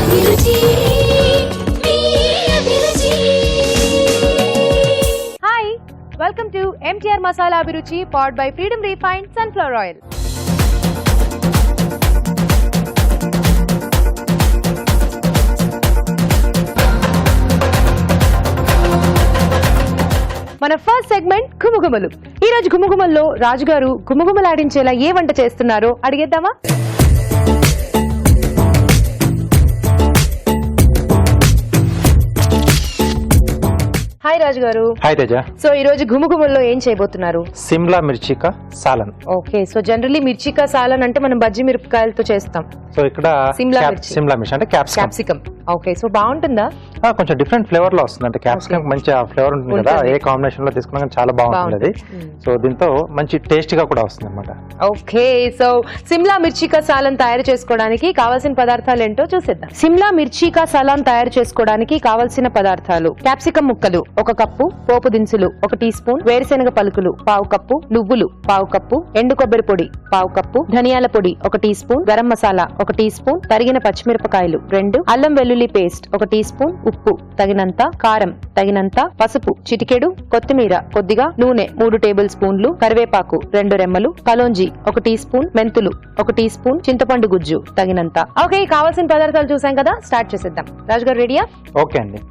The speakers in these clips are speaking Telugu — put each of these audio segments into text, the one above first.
Hi, welcome to MTR Masala Abhiruchi powered by Freedom Refined Sunflower Oil. మన ఫస్ట్ సెగ్మెంట్ గుమగుమలు. ఈ రోజు గుమగుమల్లో రాజుగారు గుమగుమలాడించేలా ఏ వంట చేస్తున్నారో అడిగేద్దామా? హాయ్ రాజు గారు. హాయ్ తేజ. సో ఈ రోజు గుమగుమల్లో ఏం చేయబోతున్నారు? సిమ్లా మిర్చికా సాలన్. ఓకే, సో జనరల్లీ మిర్చికా సాలన్ అంటే మనం బజ్జి మిరపకాయలతో చేస్తాం. సో ఇక్కడ సిమ్లా మిర్చి అంటే క్యాప్సికమ్. ఓకే, సో బాగుంటుందా? కొంచెం డిఫరెంట్ ఫ్లేవర్ లో వస్తుంది. అంటే క్యాప్సికమ్ మంచి ఫ్లేవర్ ఉంటుంది కదా, ఏ కాంబినేషన్ లో తీసుకున్నా చాలా బాగుంటుంది అది. సో దీంతో మంచి టేస్ట్ గా కూడా వస్తుంది అనమాట. ఓకే, సో సిమ్లా మిర్చికా సాలన్ తయారు చేసుకోవడానికి కావాల్సిన పదార్థాలు ఏంటో చూసేద్దాం. సిమ్లా మిర్చికా సాలన్ తయారు చేసుకోవడానికి కావాల్సిన పదార్థాలు: క్యాప్సికమ్ ముక్కలు 1 కప్పు, పోపు దినుసులు 1 టీ స్పూన్, వేరుశెనగ పలుకులు 1/2 కప్పు, నువ్వులు 1/2 కప్పు, ఎండు కొబ్బరి పొడి 1/2 కప్పు, ధనియాల పొడి 1 teaspoon, garam masala 1 teaspoon, తరిగిన పచ్చిమిరపకాయలు 2, అల్లం వెల్లుల్లి పేస్ట్ 1 టీ స్పూన్, ఉప్పు తగినంత, కారం తగినంత, పసుపు చిటికెడు, కొత్తిమీర కొద్దిగా, నూనె 3 టేబుల్ స్పూన్లు, కరివేపాకు 2 రెమ్మలు, కలోంజీ 1 టీ స్పూన్, మెంతులు 1 టీ స్పూన్, చింతపండు గుజ్జు తగినంత. ఓకే, కావాల్సిన పదార్థాలు చూసాం కదా, స్టార్ట్ చేసేద్దాం. రాజుగారు రెడీయా? ఓకే అండి.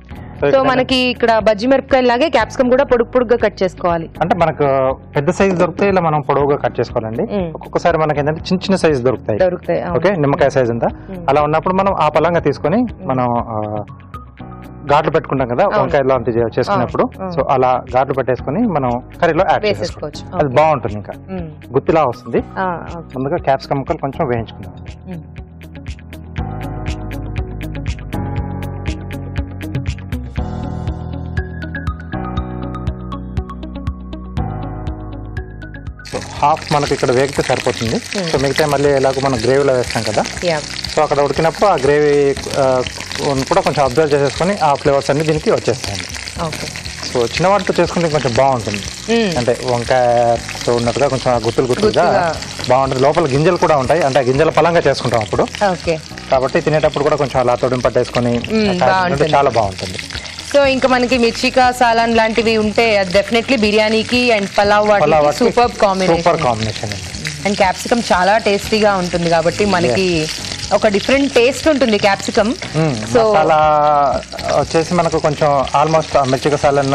సో మనకి ఇక్కడ బజ్జి మిరపకాయలు లాగే క్యాప్సికమ్ కూడా పొడుగ్గా కట్ చేసుకోవాలి. అంటే మనకు పెద్ద సైజ్ దొరికితే ఇలా మనం పొడవుగా కట్ చేసుకోవాలండి. ఒక్కొక్కసారి మనకి ఏంటంటే చిన్న సైజ్ దొరుకుతాయి. ఓకే, నిమ్మకాయ సైజ్ అంతా అలా ఉన్నప్పుడు మనం ఆ పలంగా తీసుకొని మనం ఘాట్లు పెట్టుకుంటాం కదా వంకాయ లాంటి చేసుకున్నప్పుడు. సో అలా ఘాట్లు పెట్టేసుకుని మనం కర్రీలో యాడ్ చేసుకోవచ్చు. అది బాగుంటుంది, ఇంకా గుత్తిలా వస్తుంది. ముందుగా క్యాప్సికమ్ ముక్కలు కొంచెం వేయించుకుందాం. సో హాఫ్ మనకి ఇక్కడ వేగితే సరిపోతుంది. సో మిగతా మళ్ళీ ఎలాగో మనం గ్రేవీలో వేస్తాం కదా, సో అక్కడ ఉడికినప్పుడు ఆ గ్రేవీ కూడా కొంచెం అబ్జర్వ్ చేసేసుకొని ఆ ఫ్లేవర్స్ అన్ని దీనికి వచ్చేస్తాయండి. సో చిన్న వాటితో చేసుకుంటే కొంచెం బాగుంటుంది. అంటే వంకాయతో ఉన్నట్టుగా కొంచెం గుత్తులుగా బాగుంటుంది. లోపల గింజలు కూడా ఉంటాయి, అంటే గింజల పలంగా చేసుకుంటాం అప్పుడు. కాబట్టి తినేటప్పుడు కూడా కొంచెం అలా తొడిం పట్టేసుకొని చాలా బాగుంటుంది. సో ఇంకా మనకి మిర్చికా సాలన్ లాంటివి ఉంటే అది డెఫినెట్లీ బిర్యానీకి అండ్ పలావ్ వాటికి సూపర్ కాంబినేషన్. అండ్ క్యాప్సికమ్ చాలా టేస్టీగా ఉంటుంది కాబట్టి మనకి ఒక డిఫరెంట్ టేస్ట్ ఉంటుంది క్యాప్సికమ్. సో అలా వచ్చేసి మనకు కొంచెం ఆల్మోస్ట్ మిర్చికా సాలన్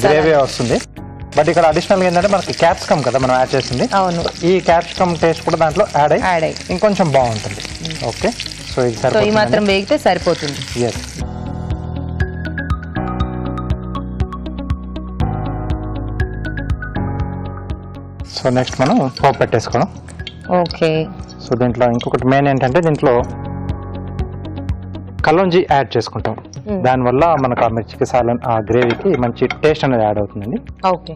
గ్రేవీ వస్తుంది. బట్ ఇక్కడ అడిషనల్ గా ఏంటంటే మనకి క్యాప్సికమ్ కదా మనం యాడ్ చేసింది. అవును, ఈ క్యాప్సికమ్ టేస్ట్ కూడా దాంట్లో యాడ్ అయ్యి ఇంకొంచెం బాగుంటుంది. ఓకే, సో ఇది ఈ మాత్రం వేగితే సరిపోతుంది. ఎస్. సో నెక్స్ట్ మనం పోపు పెట్టేసుకోవడం. ఓకే, సో దీంట్లో ఇంకొకటి మెయిన్ ఏంటంటే దీంట్లో కలోంజీ యాడ్ చేసుకుంటాం. దానివల్ల మనకు ఆ మిర్చికి సాలన్ ఆ గ్రేవీకి మంచి టేస్ట్ అనేది యాడ్ అవుతుందండి. ఓకే,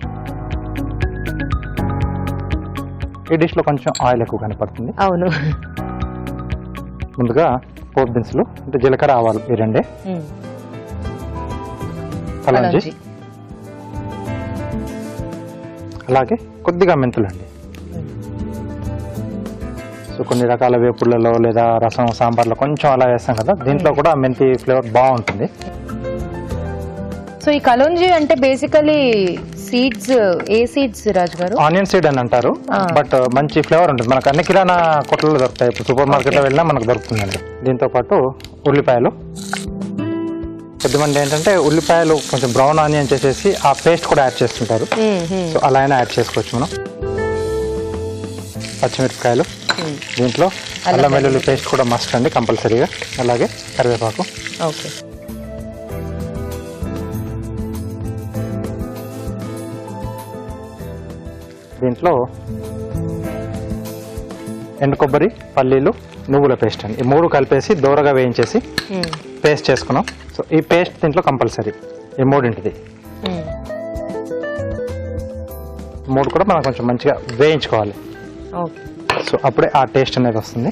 ఈ డిష్లో కొంచెం ఆయిల్ ఎక్కువ కనపడుతుంది. అవును. ముందుగా పోపు దినుసులు అంటే జీలకర్ర, ఆవాలు ఈ రెండే, కలోంజీ, అలాగే కొద్దిగా మెంతులు అండి. సో కొన్ని రకాల వేపుళ్ళలో లేదా రసం సాంబార్లో కొంచెం అలా వేస్తాం కదా, దీంట్లో కూడా మెంతి ఫ్లేవర్ బాగుంటుంది. సో ఈ కలోంజీ అంటే బేసికలీ సీడ్స్, ఏ సీడ్స్ రాజు గారు? ఆనియన్ సీడ్ అని అంటారు. బట్ మంచి ఫ్లేవర్ ఉంటుంది. మనకు అన్ని కిరాణా కొట్లలో దొరుకుతాయి. ఇప్పుడు సూపర్ మార్కెట్ లో వెళ్ళినా మనకు దొరుకుతుందండి. దీంతో పాటు ఉల్లిపాయలు, కొద్దిమంది ఏంటంటే ఉల్లిపాయలు కొంచెం బ్రౌన్ ఆనియన్ చేసేసి ఆ పేస్ట్ కూడా యాడ్ చేస్తుంటారు. సో అలా అయినా యాడ్ చేసుకోవచ్చు మనం. పచ్చిమిరపకాయలు, దీంట్లో అల్లం వెల్లుల్లి పేస్ట్ కూడా మస్ట్ అండి కంపల్సరీగా. అలాగే కరివేపాకు. ఓకే, దీంట్లో ఎండు కొబ్బరి, పల్లీలు, నువ్వుల పేస్ట్ అండి. ఈ 3 కలిపేసి దూరగా వేయించేసి పేస్ట్ చేసుకున్నాం. సో ఈ పేస్ట్ దీంట్లో కంపల్సరీ, ఈ 3 కూడా మనం కొంచెం మంచిగా వేయించుకోవాలి. సో అప్పుడే ఆ టేస్ట్ అనేది వస్తుంది.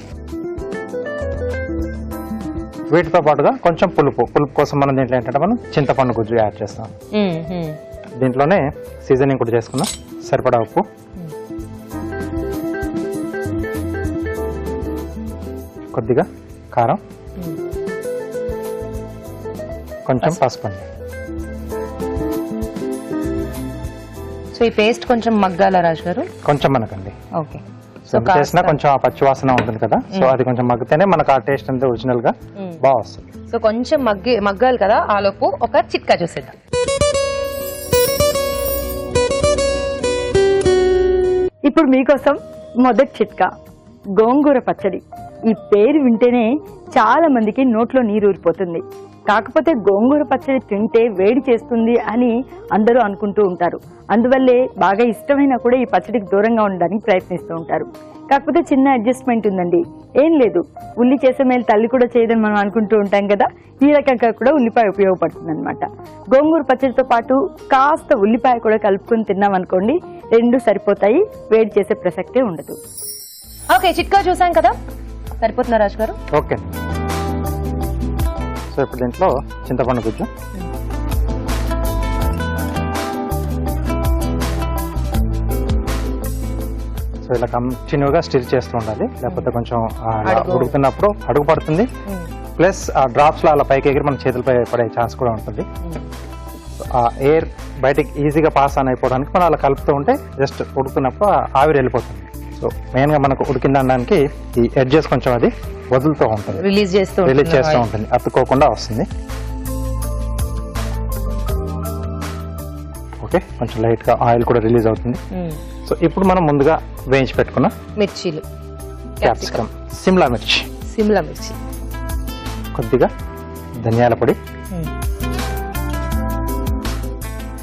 వీటితో పాటుగా కొంచెం పులుపు కోసం మనం దీంట్లో ఏంటంటే మనం చింతపండు గుజ్జు యాడ్ చేస్తాం. దీంట్లోనే సీజనింగ్ కూడా చేసుకుందాం. సరిపడా ఉప్పు, కొద్దిగా కారం, కొంచెం పసుపు అండి. సో ఈ పేస్ట్ కొంచెం మగ్గాల రాజు గారు? కొంచెం మనకండి. ఓకే. సో చేసినా కొంచెం ఆ పచ్చి వాసన ఉంటుంది కదా, సో అది కొంచెం మగ్గితేనే మనకు ఆ టేస్ట్ అంతా ఒరిజినల్ గా బాగా వస్తుంది. సో కొంచెం మగ్గాలి కదా, ఆలోపు ఒక చిట్కా చూసేద్దాం. ఇప్పుడు మీకోసం మొదటి చిట్కా, గోంగూర పచ్చడి. ఈ పేరు వింటేనే చాలా మందికి నోట్లో నీరు ఊరిపోతుంది. కాకపోతే గోంగూర పచ్చడి తింటే వేడి చేస్తుంది అని అందరూ అనుకుంటూ ఉంటారు. అందువల్లే బాగా ఇష్టమైనా కూడా ఈ పచ్చడికి దూరంగా ఉండడానికి ప్రయత్నిస్తూ ఉంటారు. కాకపోతే చిన్న అడ్జస్ట్మెంట్ ఉందండి. ఏం లేదు, ఉల్లి చేసే మేలు తల్లి కూడా చేయదని మనం అనుకుంటూ ఉంటాం కదా, ఈ రకంగా కూడా ఉల్లిపాయ ఉపయోగపడుతుంది అనమాట. గోంగూర పచ్చడితో పాటు కాస్త ఉల్లిపాయ కూడా కలుపుకొని తిన్నాం అనుకోండి, రెండు సరిపోతాయి, వేడి చేసే ప్రసక్తే ఉండదు. ఓకే, చిట్కా చూసాం కదా, సరిపోతుందా రాజు గారు? ఓకే. సో ఇప్పుడు దీంట్లో చింతపండు గుజ్జు, సో ఇలా కంటిన్యూగా స్టిర్ చేస్తూ ఉండాలి, లేకపోతే కొంచెం ఉడుకుతున్నప్పుడు అడుగు పడుతుంది. ప్లస్ ఆ డ్రాప్స్ లో అలా పైకి ఎగిరి మన చేతులపై పడే ఛాన్స్ కూడా ఉంటుంది. ఆ ఎయిర్ బయటికి ఈజీగా పాస్ ఆన్ అయిపోవడానికి మనం అలా కలుపుతూ ఉంటే జస్ట్ ఉడుకున్నప్పుడు ఆవిరి వెళ్ళిపోతుంది. సో మెయిన్ గా మనకు ఉడికిందనడానికి ఈ ఎడ్జెస్ కొంచెం అది వదులుతూ ఉంటుంది, రిలీజ్ చేస్తూ ఉంటుంది, అతుక్కోకుండా వస్తుంది. ఓకే, కొంచెం లైట్ గా ఆయిల్ కూడా రిలీజ్ అవుతుంది. సో ఇప్పుడు మనం ముందుగా వేయించి పెట్టుకున్న మిర్చీలు, క్యాప్సికమ్, సిమ్లా మిర్చి, కొద్దిగా ధనియాల పొడి,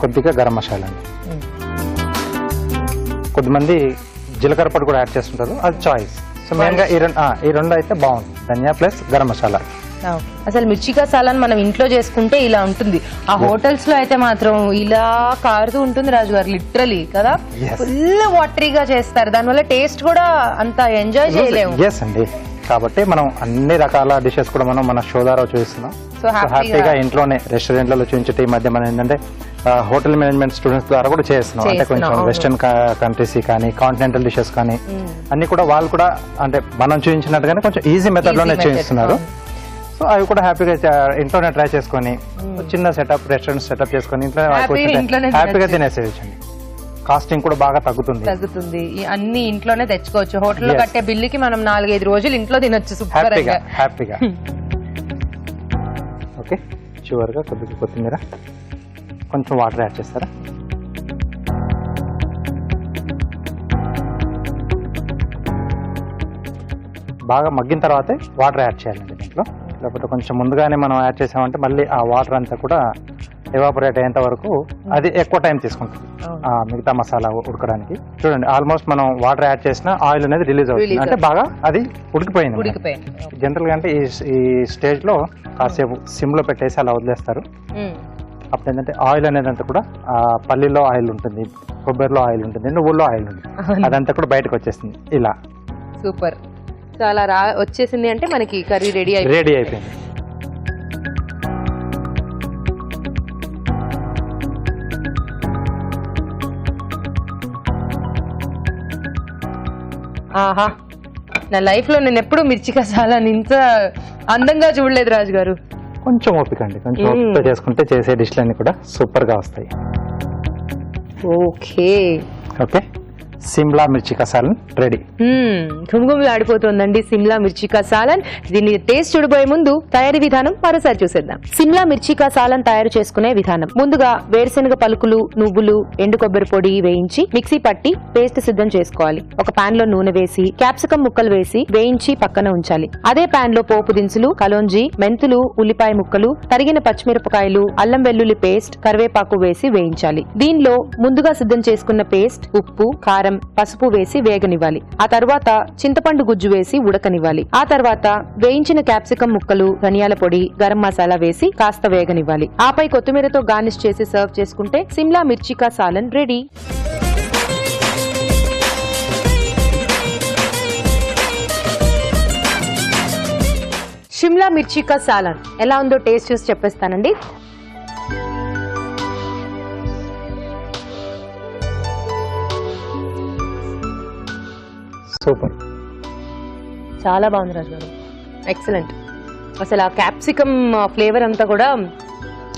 కొద్దిగా గరం మసాలా అండి. కొద్దిమంది జీలకర్ర పొడి కూడా యాడ్ చేస్తుంటారు, అది చాయిస్. సో మెయిన్ గా ఈ రెండు అయితే బాగుంది, ధనియా ప్లస్ గరం మసాలా. అసలు మిర్చి కసాలాని మనం ఇంట్లో చేసుకుంటే ఇలా ఉంటుంది, ఆ హోటల్స్ లో అయితే మాత్రం ఇలా కారుతూ ఉంటుంది రాజు గారు, లిటరలీ కదా, ఫుల్ వాటరీగా చేస్తారు, దానివల్ల టేస్ట్ కూడా అంత ఎంజాయ్ చేయలేము. ఎస్ అండి, కాబట్టి మనం అన్ని రకాల డిషెస్ కూడా మనం మన షో ద్వారా చూపిస్తున్నాం. సో హ్యాపీగా ఇంట్లోనే రెస్టారెంట్లలో చూపించే ఈ మధ్య మనం ఏంటంటే హోటల్ మేనేజ్మెంట్ స్టూడెంట్స్ ద్వారా కూడా చేస్తున్నాం. అంటే కొంచెం వెస్టర్న్ కంట్రీస్ కానీ కాంటినెంటల్ డిషెస్ కానీ అన్ని కూడా వాళ్ళు కూడా అంటే మనం చూపించినట్టుగానే కొంచెం ఈజీ మెథడ్ లోనే చేస్తున్నారు. సో అవి కూడా హ్యాపీగా ఇంట్లోనే ట్రై చేసుకొని చిన్న సెటప్ రెస్టారెంట్ సెటప్ చేసుకొని ఇంట్లో హ్యాపీగా తినేసేయచ్చండి. కాస్టింగ్ కూడా బాగా తగ్గుతుంది, అన్ని ఇంట్లోనే తెచ్చుకోవచ్చు. హోటల్లో కట్టే బిల్లుకి మనం 4-5 రోజులు ఇంట్లో తినొచ్చు హ్యాపీగా. ఓకే, చివరిగా కొద్దిగా కొత్తిమీర, కొంచెం వాటర్ యాడ్ చేస్తారా? బాగా మగ్గిన తర్వాతే వాటర్ యాడ్ చేయాలండి దీంట్లో, లేకపోతే కొంచెం ముందుగానే మనం యాడ్ చేసామంటే మళ్ళీ ఆ వాటర్ అంతా కూడా ఎవాపరేట్ అయ్యేంత వరకు అది ఎక్కువ టైం తీసుకుంటుంది మిగతా మసాలా ఉడకడానికి. చూడండి, ఆల్మోస్ట్ మనం వాటర్ యాడ్ చేసిన ఆయిల్ అనేది రిలీజ్ అవుతుంది, అంటే బాగా అది ఉడికిపోయింది. జనరల్ గా అంటే ఈ స్టేజ్ లో కాసేపు సిమ్ లో పెట్టేసి అలా వదిలేస్తారు. అప్పుడు ఏంటంటే ఆయిల్ అనేది అంతా కూడా పల్లీలో ఆయిల్ ఉంటుంది, కొబ్బరిలో ఆయిల్ ఉంటుంది, నువ్వుల్లో ఆయిల్ ఉంటుంది, అదంతా కూడా బయటకు వచ్చేస్తుంది. ఇలా సూపర్, చాలా వచ్చేసింది అంటే మనకి కర్రీ రెడీ అయిపోయింది. ఆహా, నా లైఫ్ లో నేను ఎప్పుడు మిర్చి కసాలాని ఇంత అందంగా చూడలేదు రాజు గారు. కొంచెం ఓపిక అండి, కొంచెం ఓపిక చేసుకుంటే చేసే డిష్లన్నీ కూడా సూపర్ గా వస్తాయి. ఓకే, సిమ్లా మిర్చి కసాలన్ రెడీ. ఆడిపోతుందండి సిమ్లా మిర్చి కసాలన్. దీన్ని టేస్ట్ చూడబోయే ముందు తయారీ విధానం మరోసారి చూసేద్దాం. సిమ్లా మిర్చి కసాలన్ తయారు చేసుకునే విధానం. ముందుగా వేరుశెనగ పలుకులు, నువ్వులు, ఎండు కొబ్బరి పొడి వేయించి మిక్సీ పట్టి పేస్ట్ సిద్ధం చేసుకోవాలి. ఒక పాన్ లో నూనె వేసి క్యాప్సికం ముక్కలు వేసి వేయించి పక్కన ఉంచాలి. అదే పాన్ లో పోపు దినుసులు, కలోంజి, మెంతులు, ఉల్లిపాయ ముక్కలు, తరిగిన పచ్చిమిరపకాయలు, అల్లం వెల్లుల్లి పేస్ట్, కరివేపాకు వేసి వేయించాలి. దీనిలో ముందుగా సిద్ధం చేసుకున్న పేస్ట్, ఉప్పు, కారం, పసుపు వేసి వేగనివ్వాలి. ఆ తర్వాత చింతపండు గుజ్జు వేసి ఉడకనివ్వాలి. ఆ తర్వాత వేయించిన క్యాప్సికం ముక్కలు, ధనియాల పొడి, గరం మసాలా వేసి కాస్త వేగనివ్వాలి. ఆపై కొత్తిమీరతో గార్నిష్ చేసి సర్వ్ చేసుకుంటే సిమ్లా మిర్చి కసాలన్ రెడీ. షిమ్లా మిర్చి కసాలన్ ఎలా ఉందో టేస్ట్ చూసి చెప్పేస్తానండి. సూపర్, చాలా బాగుంది రాజు గారు, ఎక్సలెంట్. అసలు ఆ క్యాప్సికమ్ ఫ్లేవర్ అంతా కూడా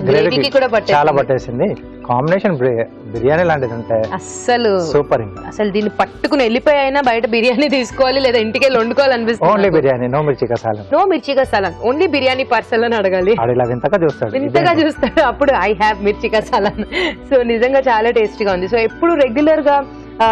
గ్రేవీకి కూడా చాలా పట్టేసింది. కాంబినేషన్ బిర్యానీ లాంటిది అంటే అస్సలు సూపర్. అసలు దీన్ని పట్టుకుని వెళ్ళిపోయినా బయట బిర్యానీ తీసుకోవాలి లేదా ఇంటికి వెళ్ళి వండుకోవాలనిపిస్తుంది. ఓన్లీ బిర్యానీ, నో మిర్చి కసాలం. నో మిర్చి కసాలం, ఓన్లీ బిర్యానీ పార్సల్ అని అడగాలి. ఇలా వింతగా చూస్తాడు అప్పుడు ఐ హ్యావ్ మిర్చి కసాలం. సో నిజంగా చాలా టేస్టీగా ఉంది. సో ఎప్పుడు రెగ్యులర్ గా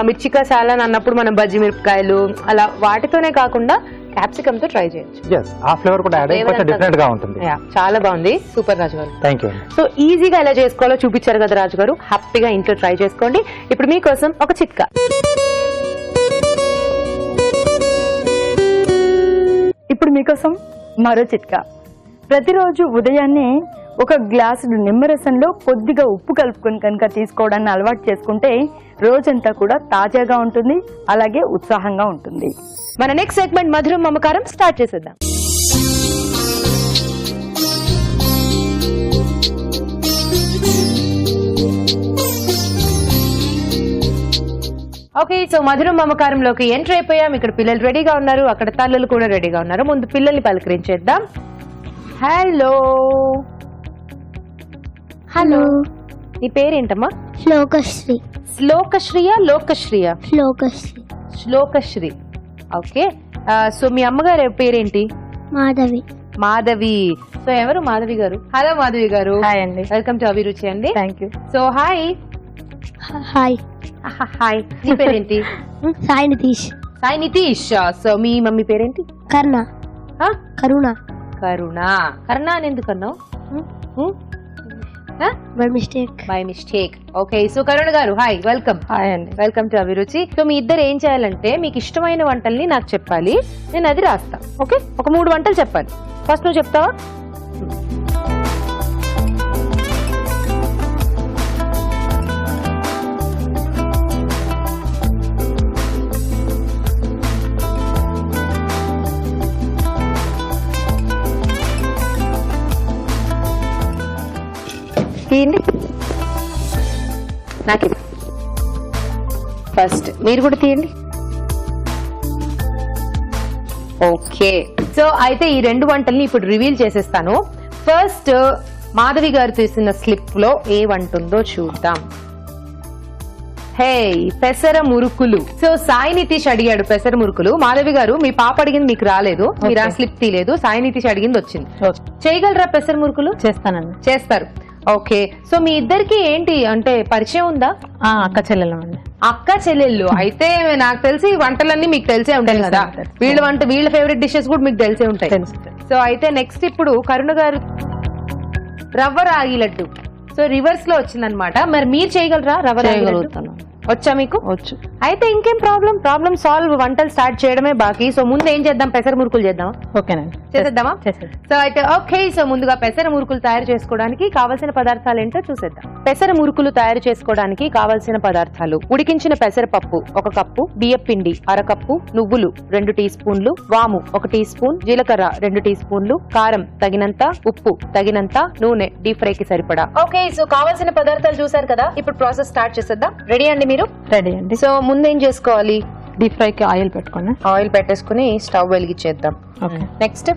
మిర్చి కసాలం అన్నప్పుడు మనం బజ్జి మిరపకాయలు అలా వాటితోనే కాకుండా క్యాప్సికమ్ తో ట్రై చేయొచ్చు. ఆ ఫ్లేవర్ కూడా యాడ్ అయ్యి కొంచెం డిఫరెంట్ గా ఉంటుంది. చాలా బాగుంది, సూపర్ రాజు గారు. Thank you. సో ఈజీగా ఎలా చేసుకోవాలో చూపించారు కదా రాజు గారు, హ్యాపీగా ఇంట్లో ట్రై చేసుకోండి. ఇప్పుడు మీకోసం ఒక చిట్కా. ఇప్పుడు మీకోసం మరో చిట్కా. ప్రతిరోజు ఉదయాన్నే ఒక గ్లాసు నిమ్మరసంలో కొద్దిగా ఉప్పు కలుపుకొని కనుక తీసుకోవడాన్ని అలవాటు చేసుకుంటే రోజంతా కూడా తాజాగా ఉంటుంది, అలాగే ఉత్సాహంగా ఉంటుంది. మన నెక్స్ట్ సెగ్మెంట్ మధురం మమకారం స్టార్ట్ చేసేద్దాం. ఓకే, సో మధురం మమకారంలోకి ఎంటర్ అయిపోయాం. ఇక్కడ పిల్లలు రెడీగా ఉన్నారు, అక్కడ తల్లులు కూడా రెడీగా ఉన్నారు. ముందు పిల్లల్ని పలకరించేద్దాం. హలో హలో, నీ పేరేంటమ్మా? శ్లోకశ్రీ. శ్లోకశ్రీయా లోకశ్రీయా? శ్లోకశ్రీ. శ్లోకశ్రీ. ఓకే, సో మీ అమ్మగారు పేరేంటి? మాధవి. మాధవి. సో ఎవరు మాధవి గారు? హలో మాధవి గారు. హాయ్ అండి. వెల్కమ్ టు అభిరుచి అండి. Thank you. So hi. Hi. Hi, నీ పేరేంటి? సాయి నితీష్. సాయి నితీష్. సో మీ మమ్మీ పేరేంటి? కరుణ. ఆ? కరుణ. కరుణ. కరుణ అని ఎందుకు అన్నావు? By mistake. By mistake. Okay, so Karuna గారు హాయ్, వెల్కమ్. హాయ్ అండి. Welcome to Abhiruchi. సో మీ ఇద్దరు ఏం చేయాలంటే మీకు ఇష్టమైన వంటల్ని నాకు చెప్పాలి, నేను అది రాస్తా. ఓకే, ఒక 3 వంటలు చెప్పాలి. ఫస్ట్ నువ్వు చెప్తావా? తీయండి. నాకు ఫస్ట్ మీరు కూడా తీయండి. ఓకే, సో అయితే ఈ 2 వంటల్ని ఇప్పుడు రివీల్ చేసేస్తాను. ఫస్ట్ మాధవి గారు తీసిన స్లిప్ లో ఏ వంట ఉందో చూద్దాం. హే, పెసర మురుకులు. సో సాయి నితీష్ అడిగాడు పెసర మురుకులు. మాధవి గారు మీ పాప అడిగింది మీకు రాలేదు, మీరు ఆ స్లిప్ తీయలేదు. సాయి నితీష్ అడిగింది వచ్చింది. చేయగలరా పెసర మురుకులు? చేస్తానండి. చేస్తారు. ఓకే, సో మీ ఇద్దరికి ఏంటి అంటే పరిచయం ఉందా? అక్క చెల్లెలు అండి. అక్క చెల్లెళ్ళు అయితే నాకు తెలిసి వంటలన్నీ మీకు తెలిసే ఉంటాయి కదా. వీళ్ళ ఫేవరెట్ డిషెస్ కూడా మీకు తెలిసే ఉంటాయి. సో అయితే నెక్స్ట్ ఇప్పుడు కరుణ గారు రవ్వ రాగి లడ్డు. సో రివర్స్ లో వచ్చిందనమాట. మరి మీరు చేయగలరా రవ్వ రాగి లడ్డు? వచ్చా మీకు? వచ్చు. అయితే ఇంకేం ప్రాబ్లం సాల్వ్. వంటలు స్టార్ట్ చేయడమే బాకీ. సో ముందు ఏం చేద్దాం, పెసర మురుకులు చేద్దాం. ఓకేనండి, చేసేద్దామా? సో అయితే ఓకే, సో ముందుగా పెసర మురుకులు తయారు చేసుకోవడానికి కావలసిన పదార్థాలు ఏంటో చూసేద్దాం. పెసర మురుకులు తయారు చేసుకోవడానికి కావలసిన పదార్థాలు: ఉడికించిన పెసరపప్పు 1 కప్పు, బియ్యపిండి 1/2 కప్పు, నువ్వులు 2 టీ స్పూన్లు, వాము 1 టీ స్పూన్, జీలకర్ర 2 టీ స్పూన్లు, కారం తగినంత, ఉప్పు తగినంత, నూనె డీప్ ఫ్రై కి సరిపడా. ఓకే, సో కావాల్సిన పదార్థాలు చూసారు కదా. ఇప్పుడు ప్రాసెస్ స్టార్ట్ చేసేద్దాం. రెడీ అండి మీరు? రెడీ అండి. సో ముందు ఏం చేసుకోవాలి? డీప్ ఫ్రైకి ఆయిల్ పెట్టుకోండి. ఆయిల్ పెట్టేసుకుని స్టవ్ వెలిగించేద్దాం. ఓకే, నెక్స్ట్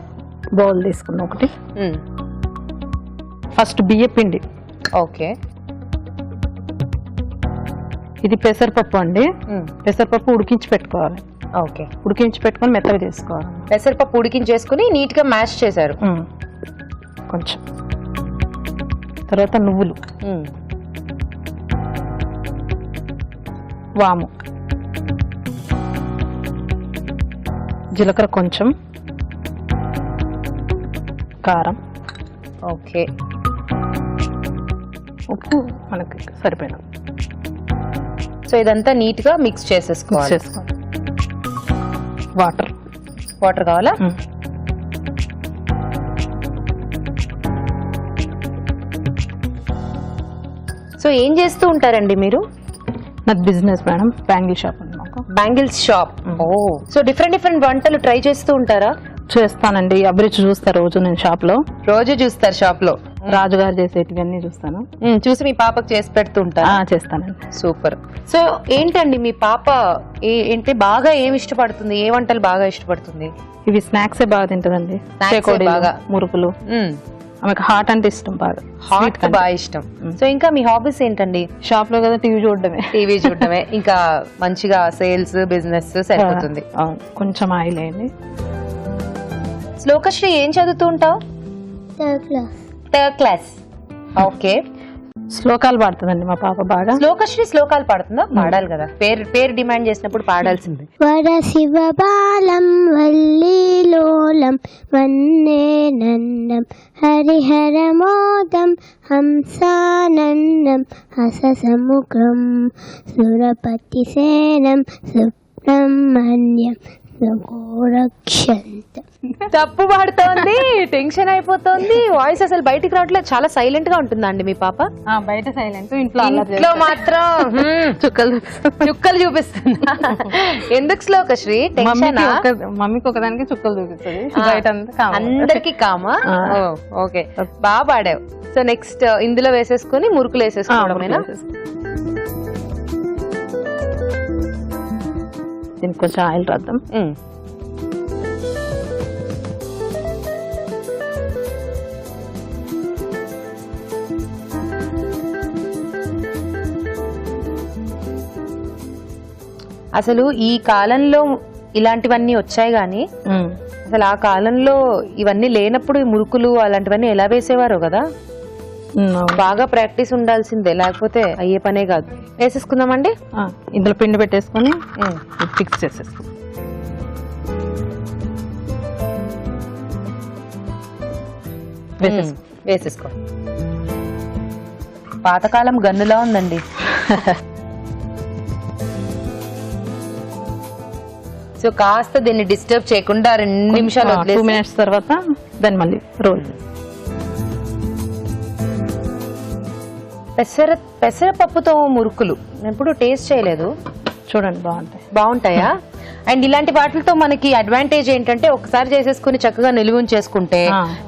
బౌల్ తీసుకున్నాం ఒకటి. ఫస్ట్ బియ్యపిండి. ఓకే, ఇది పెసరపప్పు అండి. పెసరపప్పు ఉడికించి పెట్టుకోవాలి. ఓకే, ఉడికించి పెట్టుకొని మెత్తగా చేసుకోవాలి. పెసరపప్పు ఉడికించేసుకుని నీట్ గా మ్యాష్ చేశారు. కొంచెం తర్వాత నువ్వులు, వాము, జీలకర్ర కొంచెం, కారం, ఓకే, ఉప్పు మనకి సరిపోయిన. సో ఇదంతా నీట్ గా మిక్స్ చేసేసుకోవాలి. వాటర్ కావాలా? సో ఏం చేస్తూ ఉంటారండి మీరు? నాకు బిజినెస్ మేడం, బ్యాంగిల్ షాప్ ఉంది మాకు. Bangles shop. ఓ, సో డిఫరెంట్ వంటలు ట్రై చేస్తూ ఉంటారా? చేస్తానండి. అభిరుచి చూస్తా రోజు నేను షాప్ లో. రోజు చూస్తారు షాప్ లో? రాజుగారు చేసేటివన్నీ చూస్తాను. చూసి మీ పాపకు చేసి పెడుతూ ఉంటారా? చేస్తానండి. సూపర్. సో ఏంటండి మీ పాప ఏంటి బాగా ఏమి ఇష్టపడుతుంది? ఏ వంటలు బాగా ఇష్టపడుతుంది? ఇవి స్నాక్స్ బాగా తింటదండి. బాగా మురుకులు. ఆమెకు హాట్ అంటే ఇష్టం బాగా. హాట్ బాగా ఇష్టం. సో ఇంకా మీ హాబీస్ ఏంటండి? షాప్ లో కదా టీవీ చూడడమే. టీవీ చూడటమే, ఇంకా మంచిగా సేల్స్ బిజినెస్ సరిపోతుంది. అవును, కొంచెం ఆయిల్ అయింది. శ్లోకశ్రీ ఏం చదువుతూ ఉంటావు? Third class. Third class. Okay. శ్లోకాలు పాడుతుందండి మా పాప బాగా. శ్లోకశ్రీ శ్లోకాలు పాడుతుందా? పాడాలి కదా, పేరు డిమాండ్ చేసినప్పుడు పాడాల్సింది. వరశివబాలం వల్లీలోలం వన్నే నందం హరిహరమోదం హంసానందం హససముఖం సురపతి సేనం సుబ్రహ్మణ్యం తప్పు పాడుతోంది, టెన్షన్ అయిపోతుంది, వాయిస్ అసలు బయటికి రావట్లేదు. చాలా సైలెంట్ గా ఉంటుందా అండి మీ పాప? బయట సైలెంట్, ఇంట్లో మాత్రం చుక్కలు చూపిస్తుందా? ఎందుకు శ్లోకశ్రీ? టెన్షన్? మమ్మీకి ఒకదానికి చుక్కలు చూపిస్తుంది, బయట అందరికి కామా? ఓకే, బాగా పాడావు. సో నెక్స్ట్ ఇందులో వేసేసుకుని మురుకులు వేసేసుకోవడమేనా? దీనికి కొంచెం ఆయిల్ రాద్దాం. అసలు ఈ కాలంలో ఇలాంటివన్నీ వచ్చాయి గానీ అసలు ఆ కాలంలో ఇవన్నీ లేనప్పుడు ఈ మురుకులు అలాంటివన్నీ ఎలా వేసేవారో కదా. బాగా ప్రాక్టీస్ ఉండాల్సిందే, లేకపోతే అయ్యే పనే కాదు. వేసేసుకుందామండి. ఇందులో పిండి పెట్టేసుకొని ఫిక్స్ చేసేసుకుందాం. వేసేసుకో. పాతకాలం గన్నులా ఉందండి. సో కాస్త దీన్ని డిస్టర్బ్ చేయకుండా 2 నిమిషాలు 2 minutes తర్వాత దాన్ని మళ్ళీ రోల్. పెసరపప్పుతో మురుకులు నేను ఎప్పుడు టేస్ట్ చేయలేదు. చూడండి, బాగుంటాయా? అండ్ ఇలాంటి వాటితో మనకి అడ్వాంటేజ్ ఏంటంటే ఒకసారి చేసేసుకుని చక్కగా నిలువ చేసుకుంటే,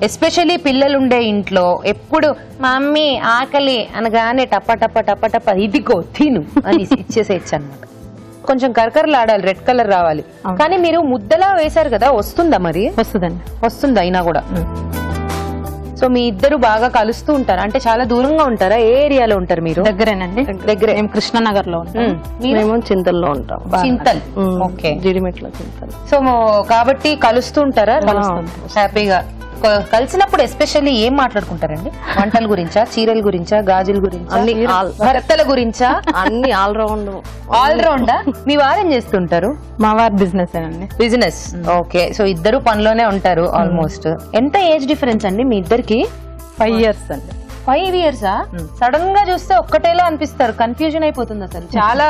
ఎస్పెషల్లీ పిల్లలు ఉండే ఇంట్లో ఎప్పుడు మమ్మీ ఆకలి అనగానే టప్ప టప్ప టప్ప టప్ప ఇదిగో తిను అని ఇచ్చేసేయచ్చు అనమాట. కొంచెం కరకరలాడాలి, రెడ్ కలర్ రావాలి. కానీ మీరు ముద్దలా వేశారు కదా, వస్తుందా మరి? వస్తుందండి. వస్తుంది అయినా కూడా. సో మీ ఇద్దరు బాగా కలుస్తూ ఉంటారు అంటే చాలా దూరంగా ఉంటారా? ఏ ఏరియాలో ఉంటారు మీరు? దగ్గరేనండి. దగ్గరే. మేము కృష్ణనగర్ లో ఉంటాం. మేము చింతల్లో ఉంటాం. చింతల్. ఓకే, జీడిమెట్ల చింతల్. సో కాబట్టి కలుస్తూ ఉంటారా హ్యాపీగా? కలిసినప్పుడు ఎస్పెషల్లీ ఏం మాట్లాడుకుంటారండి? వంటల గురించా, చీరల గురించా, గాజుల గురించా, భర్తల గురించా? అన్ని ఆల్రౌండ్. ఆల్రౌండా? మీ వారు ఏం చేస్తుంటారు? మా వారు బిజినెస్ అండి. బిజినెస్. ఓకే, సో ఇద్దరు పనిలోనే ఉంటారు ఆల్మోస్ట్. ఎంత ఏజ్ డిఫరెన్స్ అండి మీ ఇద్దరికి? 5 years అండి. 5 years? సడన్ గా చూస్తే ఒక్కటేలా అనిపిస్తారు, కన్ఫ్యూజన్ అయిపోతుంది. అసలు చాలా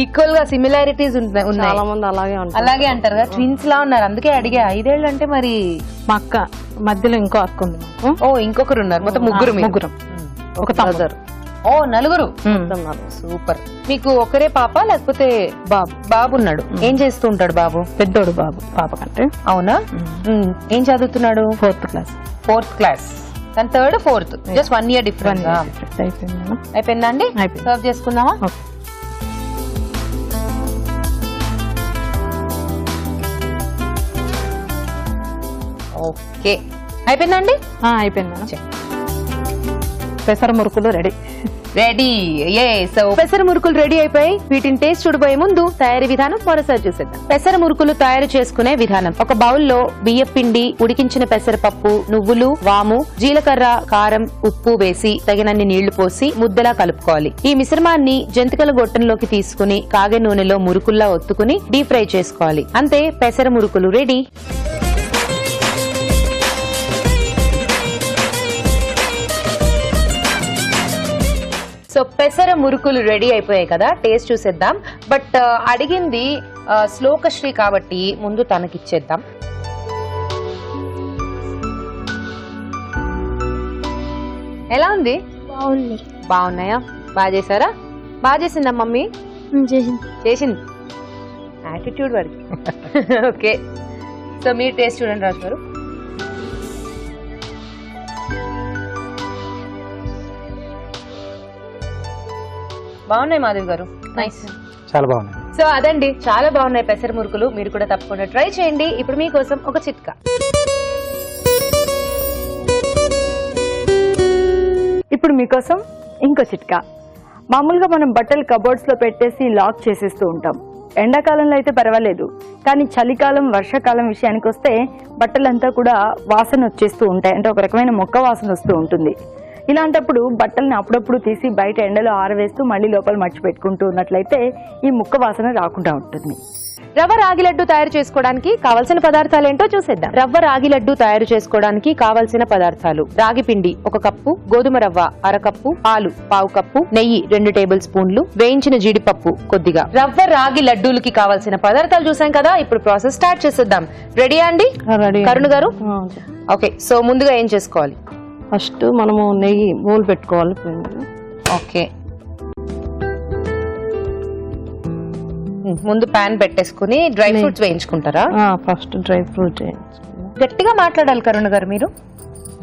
ఈక్వల్ గా సిమిలారిటీస్ ఉన్నాయి. చాలా మంది అలాగే అంటారు కదా, ట్విన్స్ లా ఉన్నారు. అందుకే అడిగే. 5 ఏళ్ళు అంటే మరి మా అక్క మధ్యలో ఇంకో అక్క ఉంది. ఓ, ఇంకొకరు ఉన్నారు. మొత్తం ముగ్గురు. ఒక బ్రదర్. ఓ, 4. సూపర్. మీకు ఒకరే పాప లేకపోతే బాబు ఉన్నాడు? ఏం చేస్తూ ఉంటాడు బాబు? పెద్దోడు బాబు పాప కంటే. అవునా? ఏం చదువుతున్నాడు? 4th class. 4th class. తను 3rd, 4th. Just 1 year difference. అయిపోయిందా అండి? సర్వ్ చేసుకుందామా? ఓకే, అయిపోయిందా అండి? అయిపోయింది. పెసర మురుకులు రెడీ. సో పెసర మురుకులు రెడీ అయిపోయి వీటిని టేస్ట్ చూడబోయే ముందు తయారీ విధానం మరోసారి చూసేద్దాం. పెసర మురుకులు తయారు చేసుకునే విధానం. ఒక బౌల్లో బియ్య పిండి, ఉడికించిన పెసరపప్పు, నువ్వులు, వాము, జీలకర్ర, కారం, ఉప్పు వేసి తగినన్ని నీళ్లు పోసి ముద్దలా కలుపుకోవాలి. ఈ మిశ్రమాన్ని జంతికల గొట్టంలోకి తీసుకుని కాగే నూనెలో మురుకుల్లా ఒత్తుకుని డీప్ ఫ్రై చేసుకోవాలి. అంతే, పెసర మురుకులు రెడీ. సో పెసర మురుకులు రెడీ అయిపోయాయి కదా, టేస్ట్ చూసేద్దాం. బట్ అడిగింది శ్లోకశ్రీ కాబట్టి ముందు తనకిచ్చేద్దాం. ఎలా ఉంది? బాగుంది. బాగున్నాయా? బాగా చేశారా? బాగా చేసిందా మమ్మీ? చేసింది. యాటిట్యూడ్ వాడికి. ఓకే, సో మీరు టేస్ట్ చూడండి రాజు గారు. బాగున్నాయి మాధవి గారు. నైస్, చాలా బాగున్నాయి. సో అదండి, చాలా బాగున్నాయి పెసర మురుకులు. మీరు కూడా తప్పకుండా ట్రై చేయండి. ఇప్పుడు మీకోసం ఒక చిట్కా. ఇప్పుడు మీకోసం ఇంకో చిట్కా. మామూలుగా మనం బట్టలు కబోర్డ్స్ లో పెట్టేసి లాక్ చేసేస్తూ ఉంటాం. ఎండాకాలంలో అయితే పర్వాలేదు, కానీ చలికాలం వర్షాకాలం విషయానికి వస్తే బట్టలంతా కూడా వాసన వచ్చేస్తూ ఉంటాయి. అంటే ఒక రకమైన మొక్క వాసన వస్తూ ఉంటుంది. ఇలాంటప్పుడు బట్టల్ని అప్పుడప్పుడు తీసి బయట ఎండలో ఆరవేస్తూ మళ్ళీ లోపల మర్చి పెట్టుకుంటూ ఉన్నట్లయితే ఈ ముక్క వాసన రాకుండా ఉంటుంది. రవ్వ రాగి లడ్డు తయారు చేసుకోవడానికి కావలసిన పదార్థాలు ఏంటో చూసేద్దాం. రవ్వ రాగి లడ్డు తయారు చేసుకోవడానికి కావలసిన పదార్థాలు: రాగి పిండి 1 కప్పు, గోధుమ రవ్వ 1/2 కప్పు, పాలు 1/2 కప్పు, నెయ్యి 2 టేబుల్ స్పూన్లు, వేయించిన జీడిపప్పు కొద్దిగా. రవ్వ రాగి లడ్డూలకి కావాల్సిన పదార్థాలు చూసాం కదా, ఇప్పుడు ప్రాసెస్ స్టార్ట్ చేసేద్దాం. రెడీయా అండి? రెడీ. కరుణ గారు? ఓకే, సో ముందుగా ఏం చేసుకోవాలి? ఫస్ట్ మనము నెయ్యి బౌల్ పెట్టుకోవాలి. ఓకే, ముందు పాన్ పెట్టేసుకుని డ్రై ఫ్రూట్స్ వేయించుకుంటారా? ఫస్ట్ డ్రై ఫ్రూట్ గట్టిగా మాట్లాడాలి కరుణ గారు మీరు.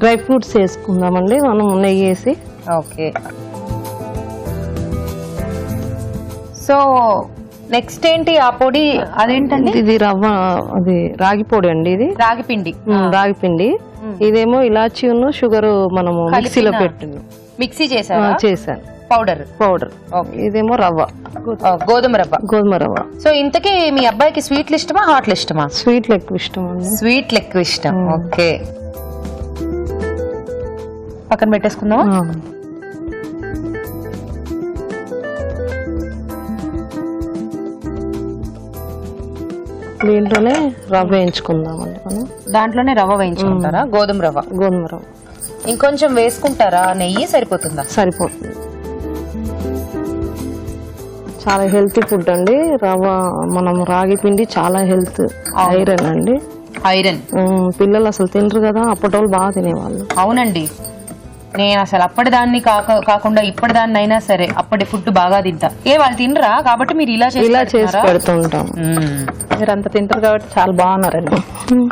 డ్రై ఫ్రూట్స్ వేసుకుందామండి మనం నెయ్యి వేసి. ఓకే, సో నెక్స్ట్ ఏంటి ఆ పొడి? అదేంటండి? ఇది రవ్వ, అది రాగి పొడి అండి. ఇది రాగి పిండి. రాగి పిండి. ఇదేమో ఇలాచి షుగర్ మనము మిక్సీలో పెట్టింది. మిక్సీ చేశారా? చేశాను. పౌడర్. ఇదేమో రవ్వ, గోధుమ రవ్వ. గోధుమ రవ్వ. సో ఇంతకీ మీ అబ్బాయికి స్వీట్లు ఇష్టమా హాట్లు ఇష్టమా? స్వీట్లు ఎక్కువ ఇష్టం అండి. స్వీట్లు ఎక్కువ ఇష్టం. ఓకే, పక్కన పెట్టేసుకుందాం. దీంట్లోనే రవ్వ వేయించుకుందామండి మనం. దాంట్లోనే రవ్వ వేయించుకుంటారా? గోధుమ రవ్వ. గోధుమ రవ్వ ఇంకొంచెం వేసుకుంటారా? నెయ్యి సరిపోతుందా? సరిపోతుంది. చాలా హెల్తీ ఫుడ్ అండి రవ్వ. మనం రాగి పిండి చాలా హెల్త్, ఐరన్ అండి. ఐరన్ పిల్లలు అసలు తినరు కదా, అప్పటోళ్ళు బాగా తినేవాళ్ళు. అవునండి, నేను అసలు అప్పటిదాన్ని కాకుండా ఇప్పటిదాన్ని అయినా సరే అప్పటి ఫుడ్ బాగా తింటా. వాళ్ళు తినరా కాబట్టి మీరు ఇలా చేసి పెడుతుంటాం. మీరు అంత తింటారు కాబట్టి చాలా బాగున్నారండి.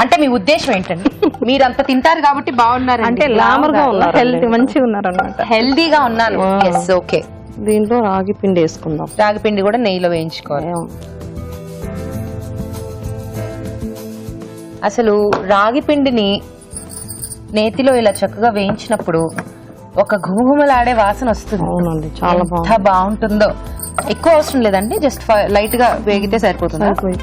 అంటే మీ ఉద్దేశం ఏంటండి? మీరు అంత తింటారు కాబట్టి బాగున్నారు అంటే లామర్ గా ఉన్నారు, హెల్తీ మంచిగా ఉన్నారు అన్నమాట. హెల్దీగా ఉన్నాను. ఓకే, దీంట్లో రాగి పిండి వేసుకుందాం. రాగి పిండి కూడా నెయ్యిలో వేయించుకోవాలి. అసలు రాగి పిండిని నేతిలో ఇలా చక్కగా వేయించినప్పుడు ఒక ఘుమఘుమలాడే వాసన వస్తుంది. అవునండి, చాలా బాగుంటుందో. ఎక్కువ అవసరం లేదండి, జస్ట్ లైట్ గా వేగితే సరిపోతుంది.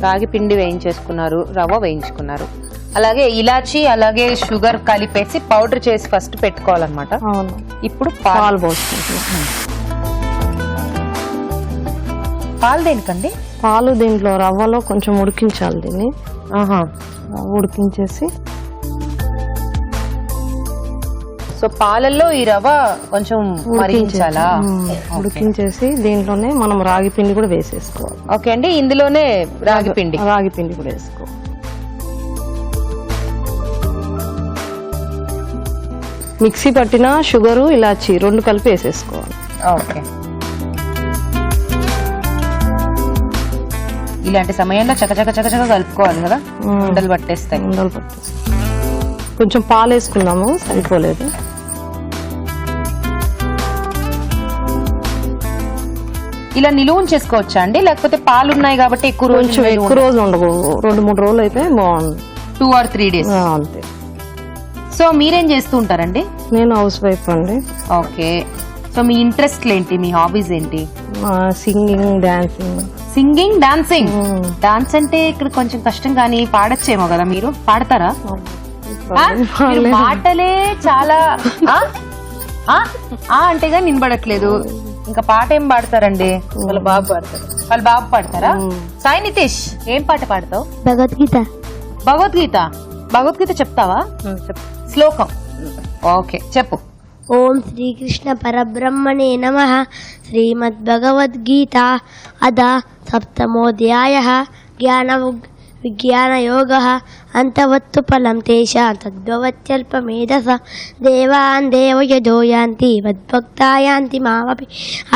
రాగి పిండి వేయించేసుకున్నారు, రవ్వ వేయించుకున్నారు, అలాగే ఇలాచి అలాగే షుగర్ కలిపేసి పౌడర్ చేసి ఫస్ట్ పెట్టుకోవాలన్నమాట. ఇప్పుడు పాలు పోసుకుంటున్నాం. పాలు దేనికండి? పాలు దీంట్లో రవ్వలో కొంచెం ఉడికించాలి దీన్ని. ఉడికించేసి సో పాలల్లో ఈ రవ్వ కొంచెం మరిగించాలా? ఉడికించేసి దీంట్లోనే మనం రాగి పిండి కూడా వేసేసుకోవాలి. ఓకే అండి, ఇందులోనే రాగి పిండి కూడా వేసుకో. మిక్సీ పట్టిన షుగరు ఇలాచి 2 కలిపి వేసేసుకోవాలి. ఓకే, ఇలాంటి సమయంలో చకచక కలుపుకోవాలి కదా, ఉండలు పట్టేస్తాయి. కొంచెం పాలు వేసుకున్నాము, సరిపోలేదు. ఇలా నిలువ చేసుకోవచ్చా అండి, లేకపోతే పాలు ఉన్నాయి కాబట్టి ఎక్కువ రోజు ఉండకూడదు, 2-3 రోజులు అయితే బాగుంది. 2 or 3 days అంతే. సో మీరేం చేస్తూ ఉంటారండి? నేను హౌస్ వైఫ్ అండి. ఓకే, సో మీ ఇంట్రెస్ట్ ఏంటి, మీ హాబీస్ ఏంటి? Singing, dancing. Singing, dancing. Dance అంటే ఇక్కడ కొంచెం కష్టం, కానీ పాడొచ్చేమో కదా, మీరు పాడతారా? మీరు పాటలే చాలా అంటేగా నినబడట్లేదు, ఇంకా పాట ఏం పాడతారండి? వాళ్ళ బాబు పాడతారా? సాయి నితేష్, ఏం పాట పాడతావు? భగవద్గీత చెప్తావా? శ్లోకం. ఓకే, చెప్పు. ఓం శ్రీకృష్ణ పరబ్రహ్మణే నమః. శ్రీమద్భగవద్గీత అథ సప్తమోధ్యాయః. విజ్ఞానయోగః. అంతవత్తు ఫలం తేషాం తద్భవత్యల్పమేధస. దేవాన్ దేవయజో యాంతి మద్భక్తా యాంతి మామపి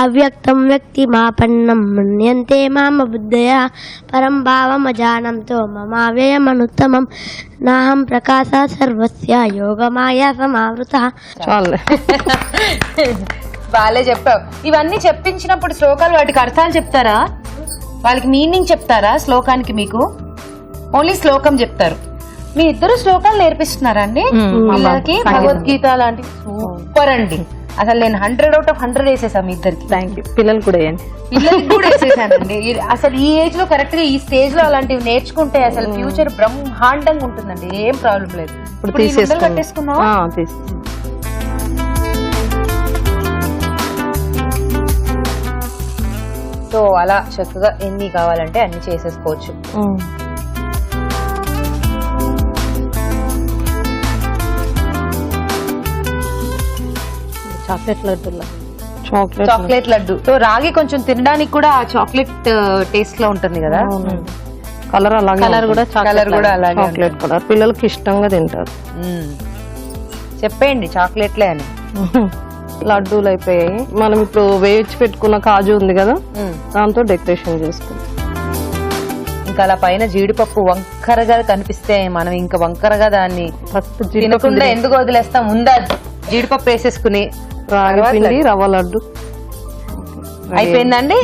అవ్యక్తం వ్యక్తిమాపన్నం మన్యంతే మామ బుద్ధయా. పరం భావమజానంతో మమావ్యయమనుత్తమం. నాహం ప్రకాశ సర్వస్య యోగమాయా సమావృతః. బాలే చెప్పావు. ఇవన్నీ చెప్పించినప్పుడు శ్లోకాలు వాటికి అర్థాలు చెప్తారా? వాళ్ళకి మీనింగ్ చెప్తారా శ్లోకానికి? మీకు ఓన్లీ శ్లోకం చెప్తారు. మీ ఇద్దరు శ్లోకాలు నేర్పిస్తున్నారండి పిల్లలకి భగవద్గీత లాంటి సూపర్ అండి. అసలు నేను 100/100 వేసేసా మీ ఇద్దరికి. Thank you. పిల్లలు కూడా వేయండి. పిల్లలకి కూడా వేసేసానండి. అసలు ఈ ఏజ్ లో కరెక్ట్ గా ఈ స్టేజ్ లో అలాంటివి నేర్చుకుంటే అసలు ఫ్యూచర్ బ్రహ్మాండంగా ఉంటుందండి. ఏం ప్రాబ్లం లేదు. ఇప్పుడు ఇప్పుడు ఈ ముద్దలు తీసేసుకున్నాం. కట్టేసుకున్నావా? తీసేసుకున్నాం. సో అలా చక్కగా ఎన్ని కావాలంటే అన్ని చేసేసుకోవచ్చు. చాక్లెట్ లడ్డూలా? చాక్లెట్ లడ్డు. సో రాగి కొంచెం తినడానికి కూడా ఆ చాక్లెట్ టేస్ట్ లో ఉంటుంది కదా. కలర్ అలాగే. కలర్ కూడా అలాగే. చాక్లెట్ కలర్ పిల్లలకి ఇష్టంగా తింటారు. చెప్పేయండి చాక్లెట్లే అని. లడ్డూలు అయిపోయాయి. మనం ఇప్పుడు వేయించి పెట్టుకున్న కాజు ఉంది కదా, దాంతో డెకరేషన్ చేసుకుంటాం. ఇంకా అలా పైన జీడిపప్పు వంకరగా కనిపిస్తే మనం ఇంకా వంకరగా దాన్ని ఫస్ట్ తినకుండా ఎందుకు వదిలేస్తాం. ముందా జీడిపప్పు వేసేసుకుని రాగి పిండి రవ్వ లడ్డు అయిపోయిందండి.